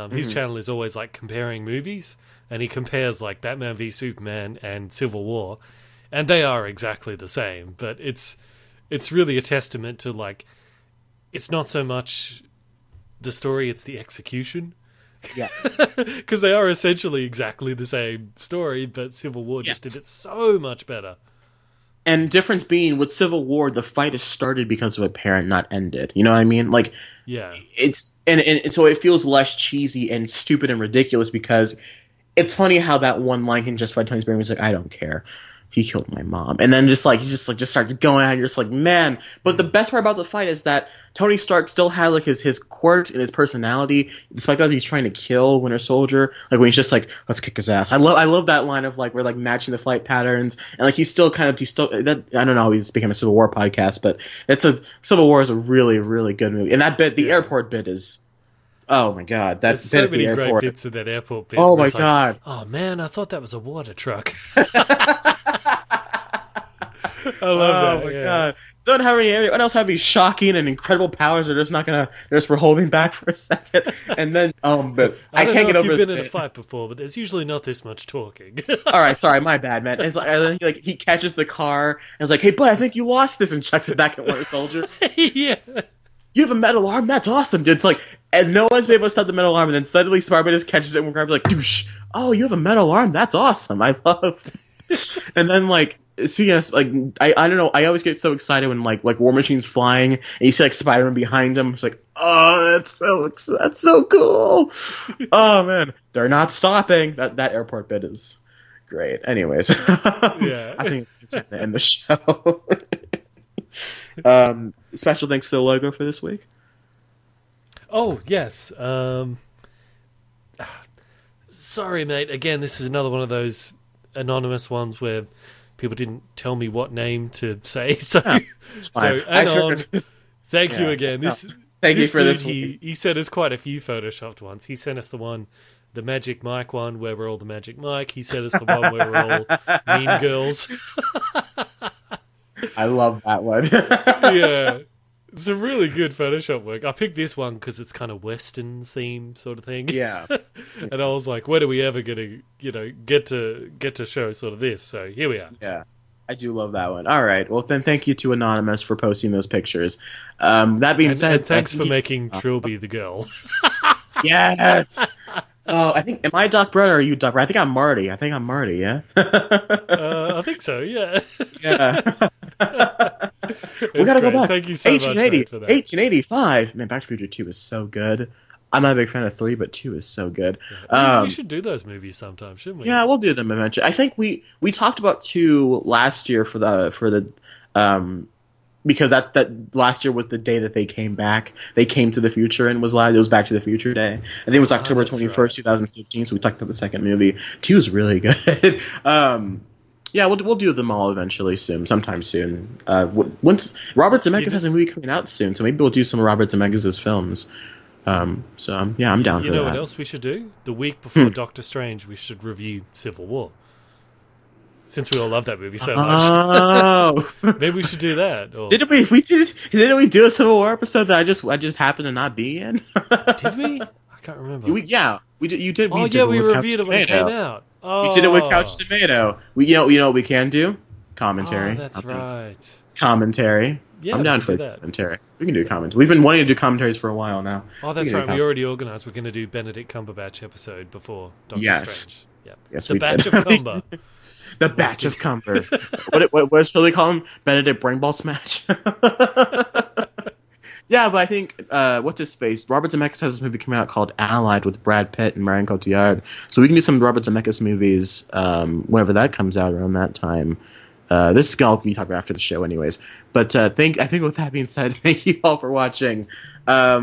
His channel is always like comparing movies, and he compares like Batman v Superman and Civil War, and they are exactly the same. But it's really a testament to like, it's not so much the story, it's the execution. Yeah, because they are essentially exactly the same story, but Civil War just did it so much better. And difference being, with Civil War, the fight is started because of a parent, not ended. You know what I mean? Like, yeah, it's and so it feels less cheesy and stupid and ridiculous because it's funny how that one line can justify Tony Stark. He's like, I don't care. He killed my mom, and then just starts going at it. You're just like, man. But the best part about the fight is that Tony Stark still had like his quirks and his personality, despite that he's trying to kill Winter Soldier. Like when he's just like, let's kick his ass. I love that line of like we're like matching the fight patterns, and like he's still that I don't know. He's speaking of a Civil War podcast, but Civil War is a really, really good movie, and that bit, the airport bit is. Oh my god! There's so many great bits in that airport bit. Oh my god! Like, oh man, I thought that was a water truck. I love that. Oh my god! Don't have anyone else have any shocking and incredible powers? They're just not gonna. We're holding back for a second, and then but I can't get over. You've been in a fight before, but there's usually not this much talking. All right, sorry, my bad, man. And then like he catches the car and is like, "Hey, bud, I think you lost this," and chucks it back at Winter Soldier. Yeah. You have a metal arm? That's awesome, dude. It's like, and no one's been able to stop the metal arm, and then suddenly Spider-Man just catches it and grabs like, douche. Oh, you have a metal arm? That's awesome. I love. And then like speaking of, like, I don't know, I always get so excited when like War Machine's flying and you see like Spider-Man behind him. It's like, oh, that's so cool. Oh man, they're not stopping. That airport bit is great. Anyways, Yeah. I think it's good time to end the show. Special thanks to the logo for this week. Oh yes. Sorry, mate. Again, this is another one of those anonymous ones where people didn't tell me what name to say. So, It's fine. so Anon, thank you Yeah. again. Thank you for dude, this. He sent us quite a few photoshopped ones. He sent us the Magic Mike one where we're all the Magic Mike. He sent us the one where we're all Mean Girls. I love that one. Yeah. It's a really good Photoshop work. I picked this one because it's kind of Western theme sort of thing. Yeah. And I was like, when are we ever going to, get to show sort of this? So here we are. Yeah. I do love that one. All right. Well, then thank you to Anonymous for posting those pictures. That being said... And thanks for making Trilbee the girl. Yes! Oh, I think... Am I Doc Brown or are you Doc Brown? I think I'm Marty, yeah? I think so, yeah. Yeah. We gotta go back. Thank you so much, mate, for that. 1885. Man, Back to the Future 2 is so good. I'm not a big fan of 3, but 2 is so good. We should do those movies sometime, shouldn't we? Yeah, we'll do them eventually. I think we talked about 2 last year for the because that last year was the day that they came back. They came to the future and was live. It was Back to the Future Day. I think it was October 21st, right. 2015. So we talked about the second movie. 2 is really good. Yeah, we'll do them all eventually sometime soon. Once Robert Zemeckis has a movie coming out soon, so maybe we'll do some of Robert Zemeckis' films. So yeah, I'm down for that. You know what else we should do? The week before Doctor Strange, we should review Civil War. Since we all love that movie so much. Oh, maybe we should do that. Or... Didn't we do a Civil War episode that I just happened to not be in? Did we? I can't remember. We did. You did. Oh, we reviewed it when it came out. Oh. We did it with Couch Tomato. You know what we can do? Commentary. Oh, that's right. Commentary. Yeah, I'm down for commentary. We can do commentary. We've been wanting to do commentaries for a while now. Oh, that's right. We already organised. We're going to do Benedict Cumberbatch episode before Doctor Strange. Yeah. Yes, the Batch of Cumber. The Batch of Cumber. What does Philly call him? Benedict Brainball Smash? Yeah, but I think, what's his face? Robert Zemeckis has this movie coming out called Allied with Brad Pitt and Marion Cotillard. So we can do some Robert Zemeckis movies whenever that comes out around that time. This is going to be talking about after the show anyways. But I think with that being said, thank you all for watching. I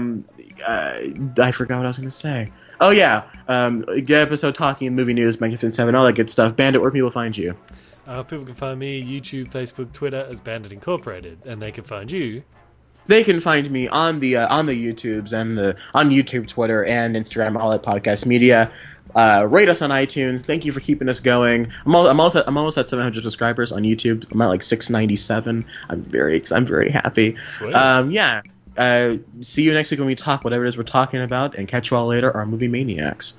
forgot what I was going to say. Oh, yeah. Good episode talking movie news, Magnificent 7, all that good stuff. Bandit, where can people find you? People can find me YouTube, Facebook, Twitter as Bandit Incorporated. And they can find you... They can find me on the YouTubes and on YouTube, Twitter, and Instagram, all at Podcast Media. Rate us on iTunes. Thank you for keeping us going. I'm almost at 700 subscribers on YouTube. I'm at like 697. I'm very happy. Sweet. Yeah. See you next week when we talk whatever it is we're talking about, and catch you all later. Our movie maniacs.